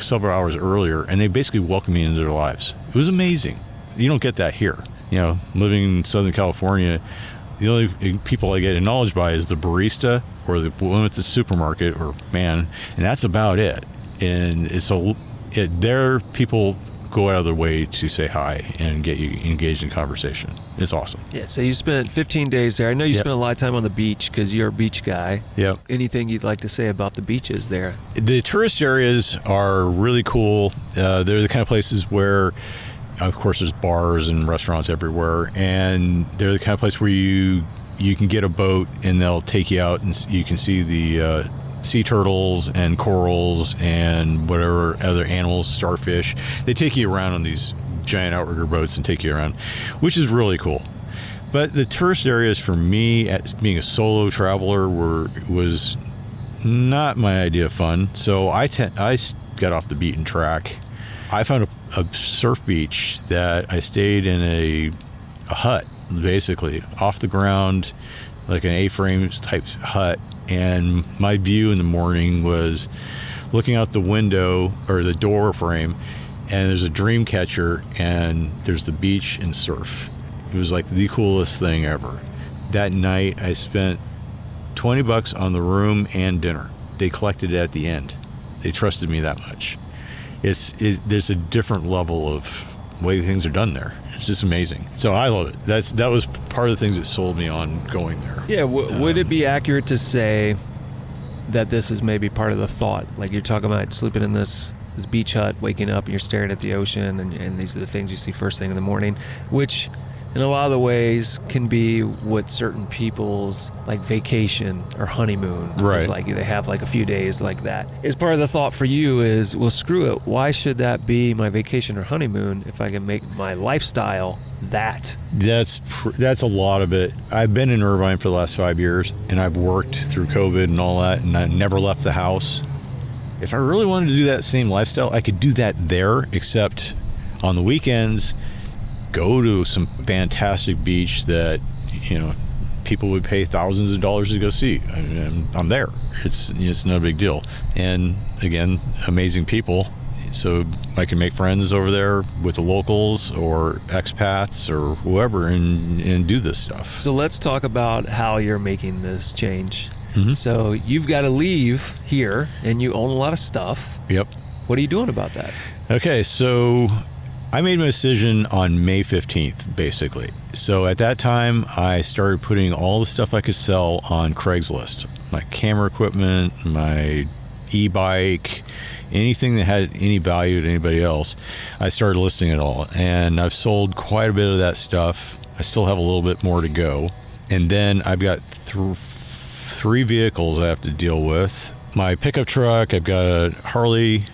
B: several hours earlier, and they basically welcomed me into their lives. It was amazing. You don't get that here. You know, living in Southern California, the only people I get acknowledged by is the barista or the woman at the supermarket or man, and that's about it. And there people go out of their way to say hi and get you engaged in conversation. It's awesome.
A: Yeah, so you spent 15 days there. I know you spent a lot of time on the beach because you're a beach guy.
B: Yep.
A: Anything you'd like to say about the beaches there?
B: The tourist areas are really cool. They're the kind of places where, of course, there's bars and restaurants everywhere, and they're the kind of place where you can get a boat and they'll take you out and you can see the sea turtles and corals and whatever other animals, starfish. They take you around on these giant outrigger boats and take you around, which is really cool. But the tourist areas for me, as being a solo traveler, was not my idea of fun. So I got off the beaten track. I found a surf beach that I stayed in a hut, basically off the ground, like an A-frame type hut. And my view in the morning was looking out the window or the door frame, and there's a dream catcher and there's the beach and surf. It was like the coolest thing ever. That night I spent $20 on the room and dinner. They collected it at the end. They trusted me that much. There's a different level of way things are done there. It's just amazing. So I love it. That was part of the things that sold me on going there.
A: Yeah, would it be accurate to say that this is maybe part of the thought? Like you're talking about sleeping in this beach hut, waking up and you're staring at the ocean, and these are the things you see first thing in the morning, which in a lot of the ways can be what certain people's like vacation or honeymoon is like. They have like a few days like that. Is part of the thought for you is, well, screw it. Why should that be my vacation or honeymoon if I can make my lifestyle that?
B: That's a lot of it. I've been in Irvine for the last 5 years, and I've worked through COVID and all that, and I never left the house. If I really wanted to do that same lifestyle, I could do that there, except on the weekends, go to some fantastic beach that, you know, people would pay thousands of dollars to go see. I mean, I'm there. It's no big deal. And again, amazing people. So I can make friends over there with the locals or expats or whoever and do this stuff.
A: So let's talk about how you're making this change.
B: Mm-hmm.
A: So you've got to leave here and you own a lot of stuff.
B: Yep.
A: What are you doing about that?
B: Okay, so I made my decision on May 15th, basically. So at that time, I started putting all the stuff I could sell on Craigslist. My camera equipment, my e-bike, anything that had any value to anybody else, I started listing it all. And I've sold quite a bit of that stuff. I still have a little bit more to go. And then I've got three vehicles I have to deal with. My pickup truck, I've got a Harley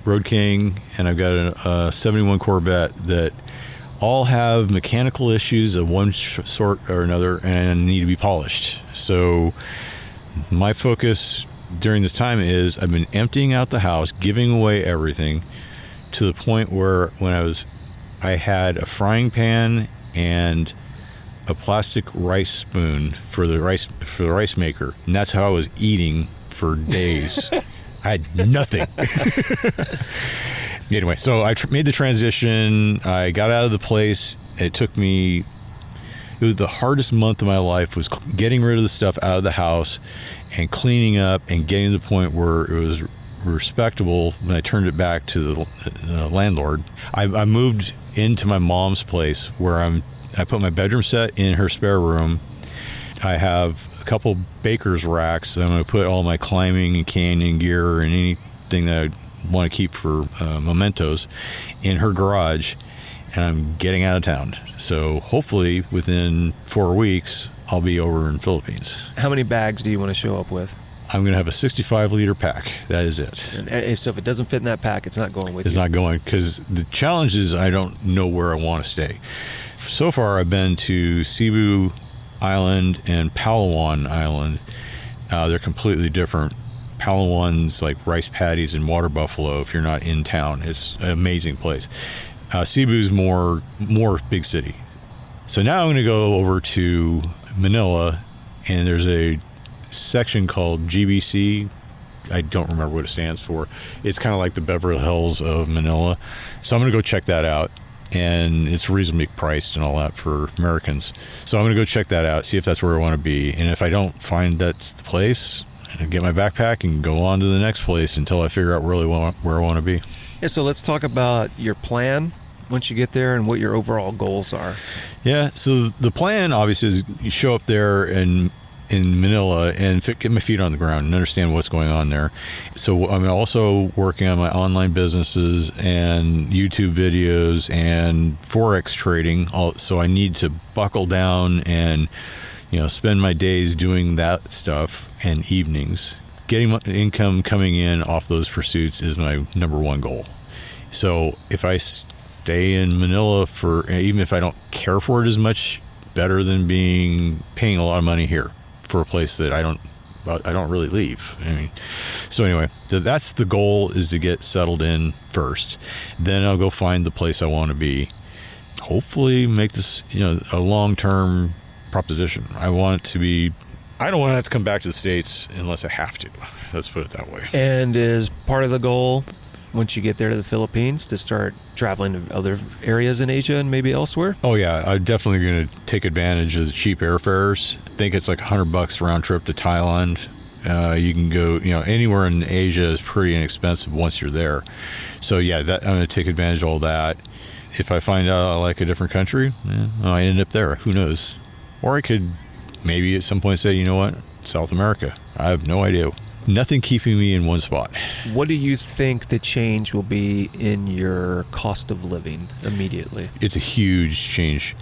B: Road King, and I've got a 71 Corvette that all have mechanical issues of one sort or another and need to be polished. So my focus during this time is I've been emptying out the house, giving away everything, to the point where I had a frying pan and a plastic rice spoon for the rice maker, and that's how I was eating for days. I had nothing. Anyway, so I made the transition. I got out of the place. It was the hardest month of my life, was getting rid of the stuff out of the house and cleaning up and getting to the point where it was respectable when I turned it back to the landlord. I moved into my mom's place where I'm I put my bedroom set in her spare room. I have a couple baker's racks that I'm going to put all my climbing and canyon gear and anything that I want to keep for mementos in her garage, and I'm getting out of town. So hopefully within 4 weeks, I'll be over in Philippines.
A: How many bags do you want to show up with?
B: I'm going to have a 65-liter pack. That is it.
A: And so if it doesn't fit in that pack, it's not going with you?
B: It's not going, because the challenge is I don't know where I want to stay. So far, I've been to Cebu Island and Palawan Island. They're completely different. Palawan's like rice paddies and water buffalo if you're not in town. It's an amazing place. Cebu's more big city. So now I'm going to go over to Manila, and there's a section called GBC. I don't remember what it stands for. It's kind of like the Beverly Hills of Manila. So I'm going to go check that out. And it's reasonably priced and all that for Americans. So I'm going to go check that out, see if that's where I want to be. And if I don't find that's the place, I get my backpack and go on to the next place until I figure out really where I want to be.
A: Yeah, so let's talk about your plan once you get there and what your overall goals are.
B: Yeah, so the plan obviously is you show up there in Manila and get my feet on the ground and understand what's going on there. So I'm also working on my online businesses and YouTube videos and Forex trading. So I need to buckle down and spend my days doing that stuff and evenings. Getting my income coming in off those pursuits is my number one goal. So if I stay in Manila even if I don't care for it as much, better than paying a lot of money here for a place that I don't really leave. So anyway, that's the goal, is to get settled in first. Then I'll go find the place I want to be. Hopefully make this, a long-term proposition. I don't want to have to come back to the States unless I have to. Let's put it that way.
A: And is part of the goal, once you get there to the Philippines, to start traveling to other areas in Asia and maybe elsewhere?
B: Oh yeah, I'm definitely going to take advantage of the cheap airfares. I think it's like $100 round trip to Thailand. You can go, anywhere in Asia is pretty inexpensive once you're there. So yeah, I'm going to take advantage of all that. If I find out I like a different country, I end up there. Who knows? Or I could maybe at some point say, you know what, South America. I have no idea. Nothing keeping me in one spot.
A: What do you think the change will be in your cost of living immediately?
B: It's a huge change.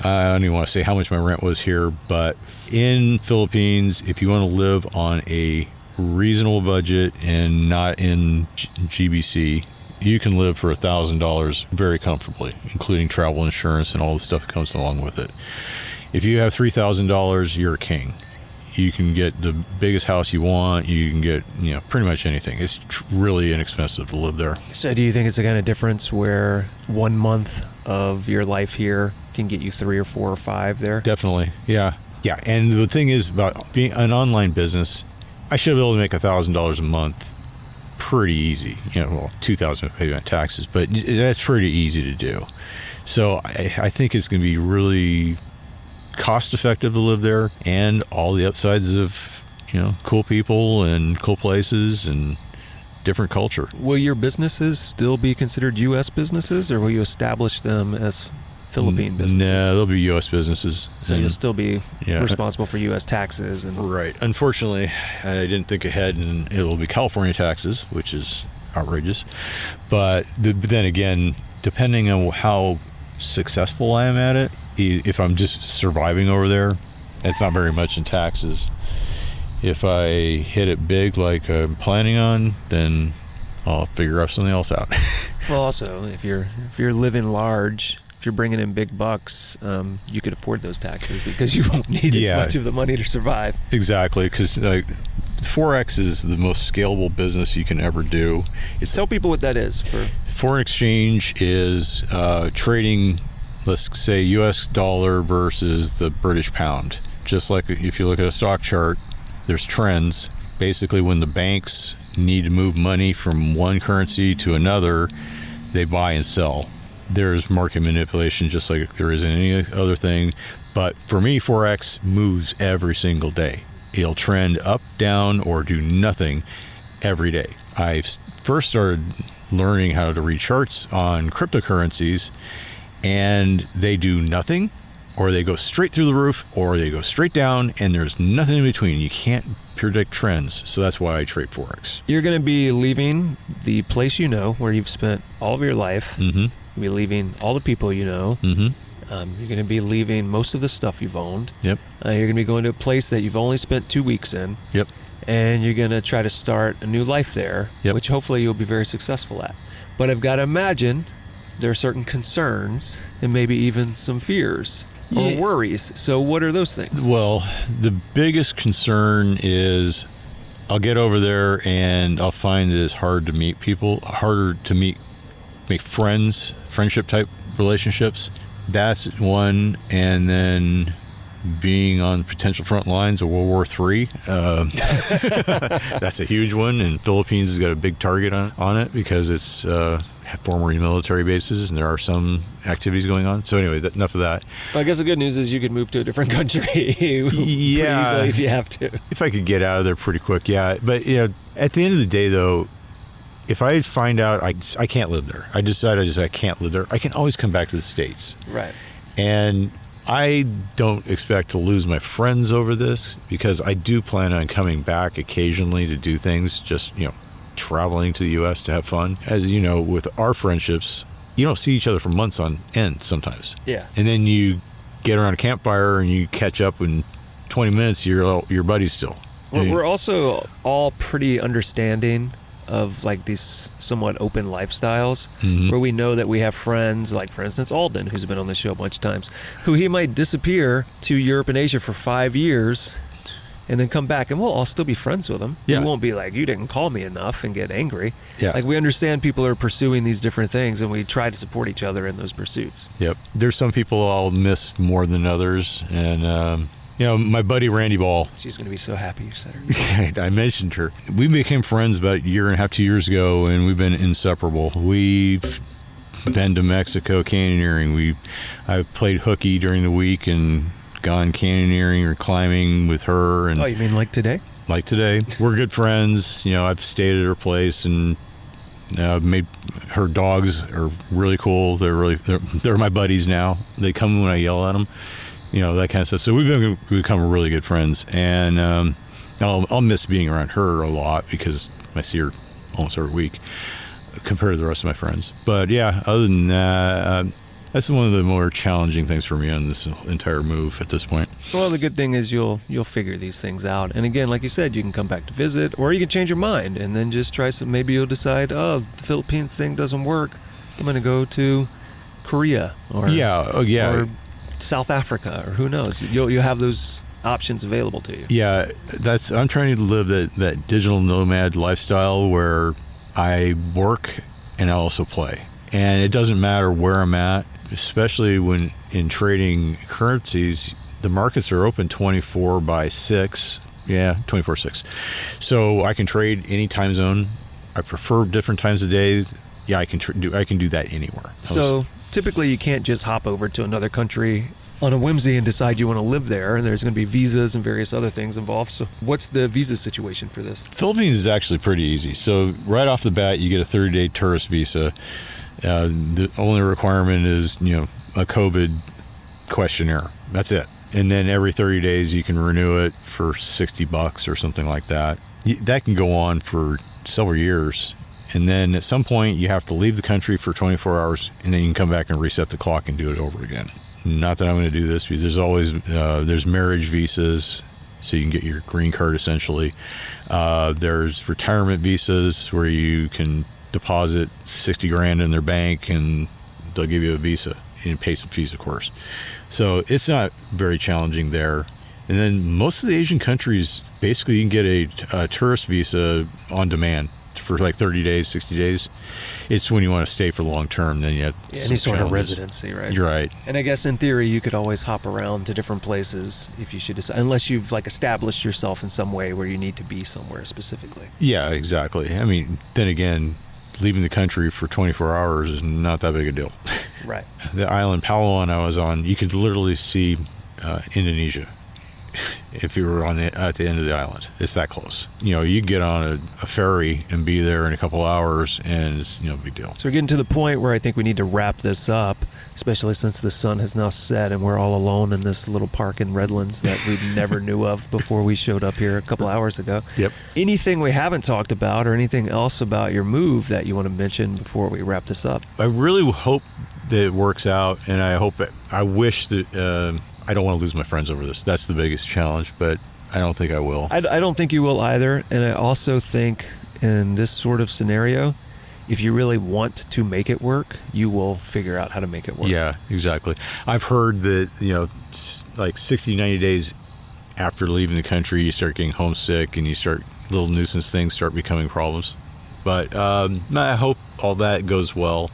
B: I don't even want to say how much my rent was here, but in Philippines, if you want to live on a reasonable budget and not in GBC, you can live for $1,000 very comfortably, including travel insurance and all the stuff that comes along with it. If you have $3,000, you're a king. You can get the biggest house you want. You can get, pretty much anything. It's really inexpensive to live there.
A: So do you think it's a kind of difference where 1 month of your life here can get you 3 or 4 or 5 there?
B: Definitely. Yeah. Yeah. And the thing is about being an online business, I should be able to make $1,000 a month pretty easy. $2,000 if I pay my taxes, but that's pretty easy to do. So I think it's going to be really cost effective to live there, and all the upsides of cool people and cool places and different culture.
A: Will your businesses still be considered U.S. businesses, or will you establish them as Philippine businesses?
B: No, they'll be U.S. businesses.
A: So you'll still be responsible for U.S. taxes.
B: Right. Unfortunately, I didn't think ahead, and it'll be California taxes, which is outrageous. But then again, depending on how successful I am at it, if I'm just surviving over there, it's not very much in taxes. If I hit it big like I'm planning on, then I'll figure out something else out.
A: Well, also, if you're living large, if you're bringing in big bucks, you could afford those taxes because you won't need as much of the money to survive.
B: Exactly, because Forex is the most scalable business you can ever do.
A: Tell people what that is.
B: Foreign exchange is trading, let's say, U.S. dollar versus the British pound. Just like if you look at a stock chart, there's trends. Basically, when the banks need to move money from one currency to another, they buy and sell. There's market manipulation just like there is in any other thing. But for me, Forex moves every single day. It'll trend up, down, or do nothing every day. I first started learning how to read charts on cryptocurrencies, and they do nothing or they go straight through the roof, or they go straight down, and there's nothing in between. You can't predict trends. So that's why I trade Forex.
A: You're going to be leaving the place you know, where you've spent all of your life.
B: Mm-hmm.
A: You'll be leaving all the people you know.
B: Mm-hmm.
A: You're going to be leaving most of the stuff you've owned.
B: Yep.
A: You're going to be going to a place that you've only spent 2 weeks in.
B: Yep.
A: And you're going to try to start a new life there,
B: Yep.
A: which hopefully you'll be very successful at. But I've got to imagine there are certain concerns and maybe even some fears or worries. So what are those things?
B: Well, the biggest concern is I'll get over there and I'll find that it's hard to meet people, harder to make friends, friendship type relationships. That's one. And then being on potential front lines of World War III, that's a huge one. And Philippines has got a big target on it because it's former military bases, and there are some activities going on. So anyway, enough of that.
A: Well, I guess the good news is you could move to a different country pretty easily if you have to.
B: If I could get out of there pretty quick, yeah. But at the end of the day, though, if I find out I can't live there, I can't live there, I can always come back to the States.
A: Right.
B: And I don't expect to lose my friends over this, because I do plan on coming back occasionally to do things, just, traveling to the U.S. to have fun. As you know, with our friendships, you don't see each other for months on end sometimes.
A: Yeah.
B: And then you get around a campfire and you catch up in 20 minutes, your buddies still.
A: We're also all pretty understanding of like these somewhat open lifestyles,
B: mm-hmm.
A: where we know that we have friends, like for instance Alden, who's been on the show a bunch of times, who he might disappear to Europe and Asia for 5 years and then come back, and we'll all still be friends with him.
B: Yeah.
A: We won't be like, you didn't call me enough, and get angry.
B: Yeah.
A: Like, we understand people are pursuing these different things, and we try to support each other in those pursuits.
B: Yep. There's some people I'll miss more than others, and my buddy Randy Ball.
A: She's going to be so happy you said her.
B: I mentioned her. We became friends about a year and a half, 2 years ago, and we've been inseparable. We've been to Mexico canyoneering. I played hooky during the week and gone canyoneering or climbing with her. And
A: oh, you mean like today?
B: Like today. We're good friends. I've stayed at her place, and made her dogs are really cool. They're my buddies now. They come when I yell at them. That kind of stuff. So we've become really good friends, and I'll miss being around her a lot because I see her almost every week compared to the rest of my friends. But yeah, other than that, that's one of the more challenging things for me on this entire move at this point.
A: Well, the good thing is you'll figure these things out. And again, like you said, you can come back to visit, or you can change your mind and then just try some. Maybe you'll decide, the Philippines thing doesn't work. I'm going to go to Korea or or South Africa, or who knows. You'll have those options available to you.
B: Yeah, I'm trying to live that digital nomad lifestyle where I work and I also play. And it doesn't matter where I'm at, especially when in trading currencies, the markets are open 24/6. Yeah, 24/6. So I can trade any time zone. I prefer different times of day. Yeah, I can do that anywhere.
A: So typically you can't just hop over to another country on a whimsy and decide you want to live there, and there's going to be visas and various other things involved. So what's the visa situation for this?
B: Philippines is actually pretty easy. So right off the bat, you get a 30-day tourist visa. The only requirement is, a COVID questionnaire. That's it. And then every 30 days you can renew it for $60 or something like that. That can go on for several years. And then at some point you have to leave the country for 24 hours, and then you can come back and reset the clock and do it over again. Not that I'm going to do this, because there's always there's marriage visas, so you can get your green card essentially. There's retirement visas where you can deposit $60,000 in their bank and they'll give you a visa and pay some fees, of course. So it's not very challenging there. And then most of the Asian countries, basically you can get a tourist visa on demand for like 30 days, 60 days. It's when you want to stay for long term, then you have
A: any sort of residency, right?
B: You're right.
A: And I guess in theory you could always hop around to different places if you should decide, unless you've like established yourself in some way where you need to be somewhere specifically.
B: Yeah, exactly. I mean, then again, leaving the country for 24 hours is not that big a deal.
A: Right.
B: The island Palawan I was on, you could literally see Indonesia if you were at the end of the island. It's that close. You get on a ferry and be there in a couple hours, and it's big deal.
A: So we're getting to the point where I think we need to wrap this up, especially since the sun has now set and we're all alone in this little park in Redlands that we never knew of before we showed up here a couple hours ago.
B: Yep.
A: Anything we haven't talked about or anything else about your move that you want to mention before we wrap this up?
B: I really hope that it works out, and I wish that I don't want to lose my friends over this. That's the biggest challenge, but I don't think I will.
A: I don't think you will either, and I also think in this sort of scenario, if you really want to make it work, you will figure out how to make it work.
B: Yeah, exactly. I've heard that, like 60, 90 days after leaving the country, you start getting homesick and little nuisance things start becoming problems. But I hope all that goes well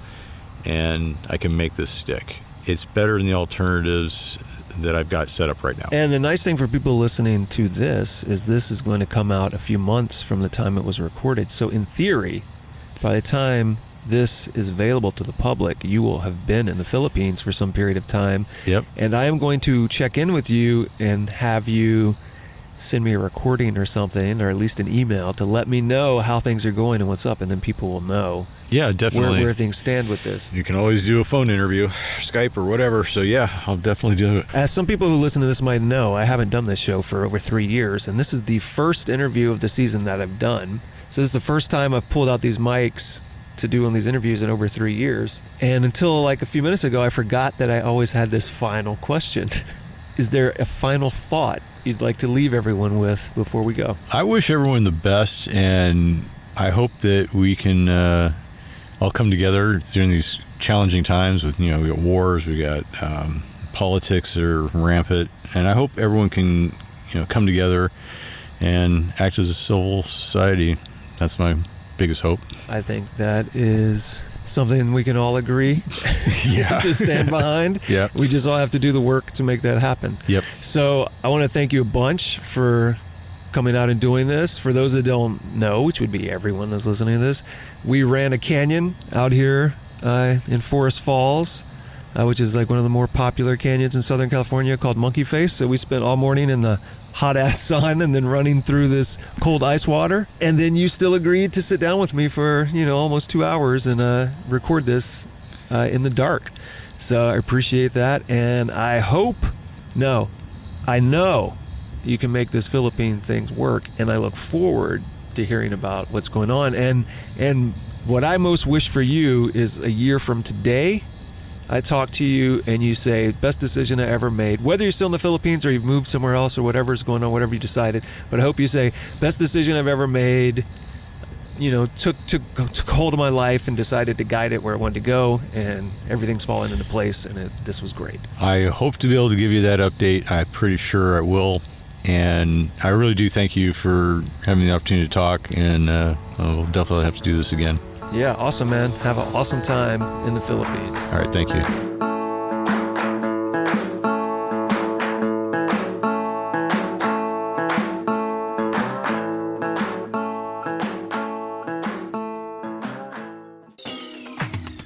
B: and I can make this stick. It's better than the alternatives that I've got set up right now.
A: And the nice thing for people listening to this is going to come out a few months from the time it was recorded. So in theory, by the time this is available to the public, you will have been in the Philippines for some period of time.
B: Yep.
A: And I am going to check in with you and have you send me a recording or something, or at least an email to let me know how things are going and what's up, and then people will know where things stand with this.
B: You can always do a phone interview, Skype or whatever. So yeah, I'll definitely do it.
A: As some people who listen to this might know, I haven't done this show for over 3 years, and this is the first interview of the season that I've done. So this is the first time I've pulled out these mics to do on these interviews in over 3 years. And until like a few minutes ago, I forgot that I always had this final question. Is there a final thought you'd like to leave everyone with before we go?
B: I wish everyone the best, and I hope that we can all come together during these challenging times with, we got wars, we got politics that are rampant, and I hope everyone can, come together and act as a civil society. That's my biggest hope.
A: I think that is something we can all agree to stand behind.
B: Yep.
A: We just all have to do the work to make that happen.
B: Yep.
A: So I want to thank you a bunch for coming out and doing this. For those that don't know, which would be everyone that's listening to this, we ran a canyon out here in Forest Falls, which is like one of the more popular canyons in Southern California, called Monkey Face. So we spent all morning in the hot-ass sun and then running through this cold ice water. And then you still agreed to sit down with me for, almost 2 hours and record this in the dark. So I appreciate that. And I know you can make this Philippine thing work. And I look forward to hearing about what's going on. And what I most wish for you is a year from today, I talk to you and you say, best decision I ever made, whether you're still in the Philippines or you've moved somewhere else or whatever's going on, whatever you decided. But I hope you say, best decision I've ever made, took hold of my life and decided to guide it where it wanted to go, and everything's fallen into place, and this was great.
B: I hope to be able to give you that update. I'm pretty sure I will. And I really do thank you for having the opportunity to talk, and we'll definitely have to do this again.
A: Yeah, awesome, man. Have an awesome time in the Philippines.
B: All right, thank you.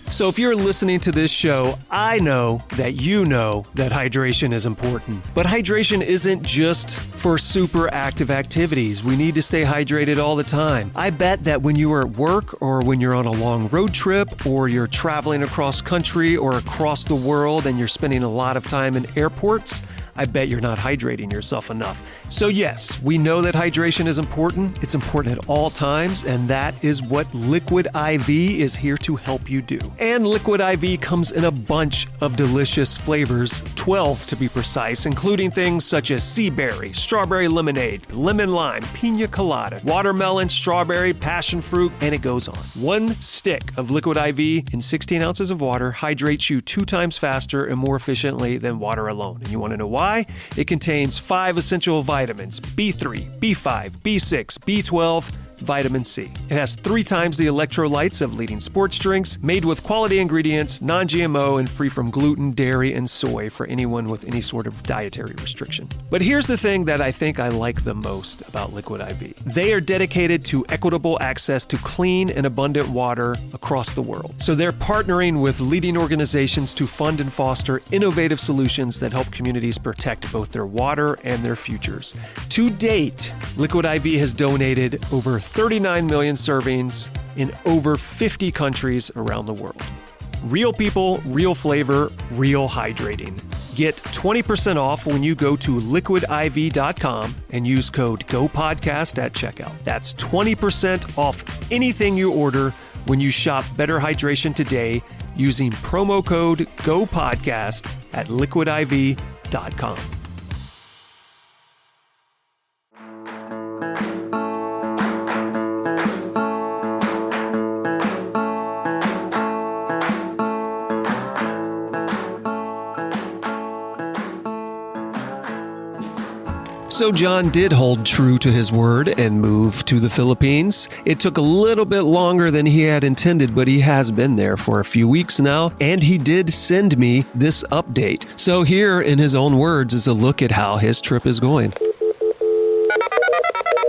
A: So if you're listening to this show, I know that you know that hydration is important. But hydration isn't just for super active activities. We need to stay hydrated all the time. I bet that when you are at work or when you're on a long road trip or you're traveling across country or across the world and you're spending a lot of time in airports, I bet you're not hydrating yourself enough. So yes, we know that hydration is important. It's important at all times, and that is what Liquid IV is here to help you do. And Liquid IV comes in a bunch of delicious flavors, 12 to be precise, including things such as sea berry, strawberry lemonade, lemon lime, pina colada, watermelon, strawberry, passion fruit, and it goes on. One stick of Liquid IV in 16 ounces of water hydrates you 2 times faster and more efficiently than water alone. And you want to know why? It contains 5 essential vitamins: B3, B5, B6, B12, vitamin C. It has 3 times the electrolytes of leading sports drinks, made with quality ingredients, non-GMO, and free from gluten, dairy, and soy for anyone with any sort of dietary restriction. But here's the thing that I think I like the most about Liquid IV. They are dedicated to equitable access to clean and abundant water across the world. So they're partnering with leading organizations to fund and foster innovative solutions that help communities protect both their water and their futures. To date, Liquid IV has donated over 39 million servings in over 50 countries around the world. Real people, real flavor, real hydrating. Get 20% off when you go to liquidiv.com and use code GOPODCAST at checkout. That's 20% off anything you order when you shop Better Hydration today using promo code GOPODCAST at liquidiv.com. So John did hold true to his word and move to the Philippines. It took a little bit longer than he had intended, but he has been there for a few weeks now, and he did send me this update. So here, in his own words, is a look at how his trip is going.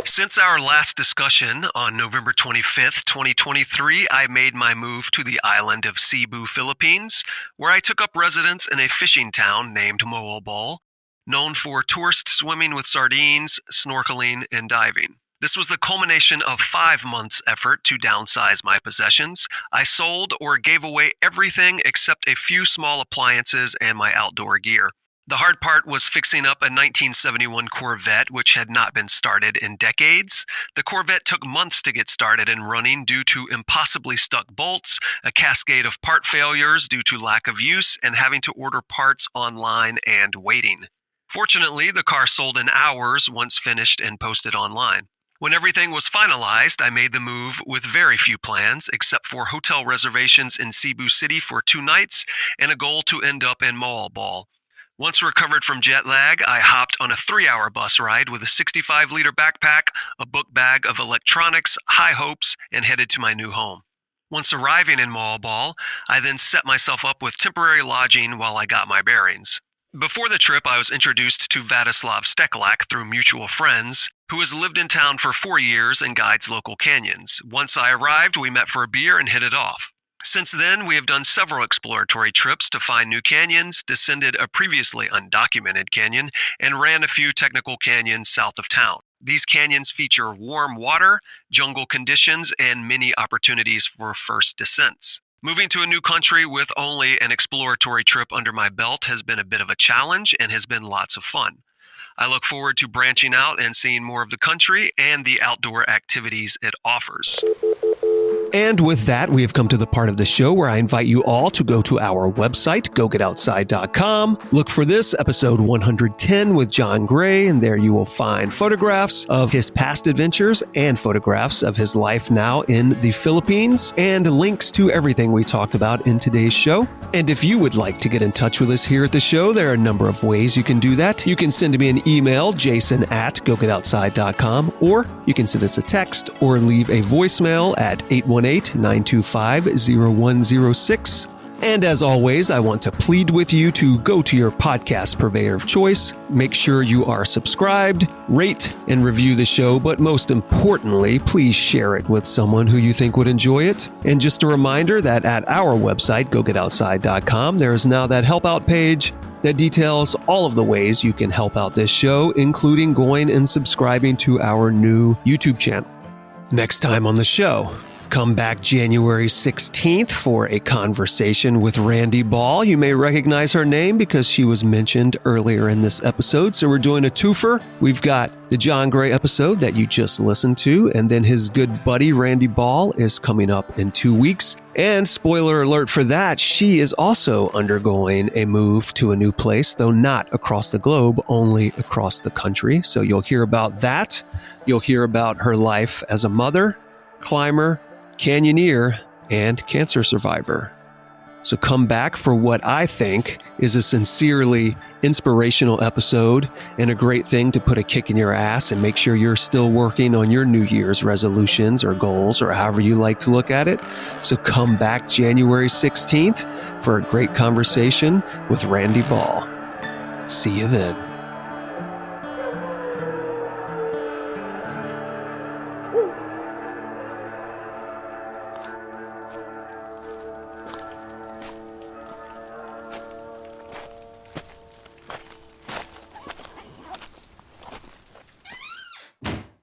A: Since our last discussion on November 25th, 2023, I made my move to the island of Cebu, Philippines, where I took up residence in a fishing town named Moalboal, known for tourist swimming with sardines, snorkeling, and diving. This was the culmination of 5 months' effort to downsize my possessions. I sold or gave away everything except a few small appliances and my outdoor gear. The hard part was fixing up a 1971 Corvette, which had not been started in decades. The Corvette took months to get started and running due to impossibly stuck bolts, a cascade of part failures due to lack of use, and having to order parts online and waiting. Fortunately, the car sold in hours once finished and posted online. When everything was finalized, I made the move with very few plans, except for hotel reservations in Cebu City for 2 nights and a goal to end up in Moalboal. Once recovered from jet lag, I hopped on a 3-hour bus ride with a 65-liter backpack, a book bag of electronics, high hopes, and headed to my new home. Once arriving in Moalboal, I then set myself up with temporary lodging while I got my bearings. Before the trip, I was introduced to Vladislav Steklak through mutual friends, who has lived in town for 4 years and guides local canyons. Once I arrived, we met for a beer and hit it off. Since then, we have done several exploratory trips to find new canyons, descended a previously undocumented canyon, and ran a few technical canyons south of town. These canyons feature warm water, jungle conditions, and many opportunities for first descents. Moving to a new country with only an exploratory trip under my belt has been a bit of a challenge and has been lots of fun. I look forward to branching out and seeing more of the country and the outdoor activities it offers. And with that, we have come to the part of the show where I invite you all to go to our website, gogetoutside.com. Look for this, episode 110 with John Gray, and there you will find photographs of his past adventures and photographs of his life now in the Philippines, and links to everything we talked about in today's show. And if you would like to get in touch with us here at the show, there are a number of ways you can do that. You can send me an email, jason@gogetoutside.com, or you can send us a text or leave a voicemail at 818-925-0106. And as always, I want to plead with you to go to your podcast purveyor of choice. Make sure you are subscribed, rate, and review the show, but most importantly, please share it with someone who you think would enjoy it. And just a reminder that at our website, gogetoutside.com, there is now that help out page that details all of the ways you can help out this show, including going and subscribing to our new YouTube channel. Next time on the show, come back January 16th for a conversation with Randy Ball. You may recognize her name because she was mentioned earlier in this episode. So we're doing a twofer. We've got the John Gray episode that you just listened to, and then his good buddy Randy Ball is coming up in 2 weeks. And spoiler alert for that, she is also undergoing a move to a new place, though not across the globe, only across the country. So you'll hear about that. You'll hear about her life as a mother, climber, canyoneer, and cancer survivor. So come back for what I think is a sincerely inspirational episode and a great thing to put a kick in your ass and make sure you're still working on your New Year's resolutions or goals or however you like to look at it. So come back January 16th for a great conversation with Randy Ball. See you then.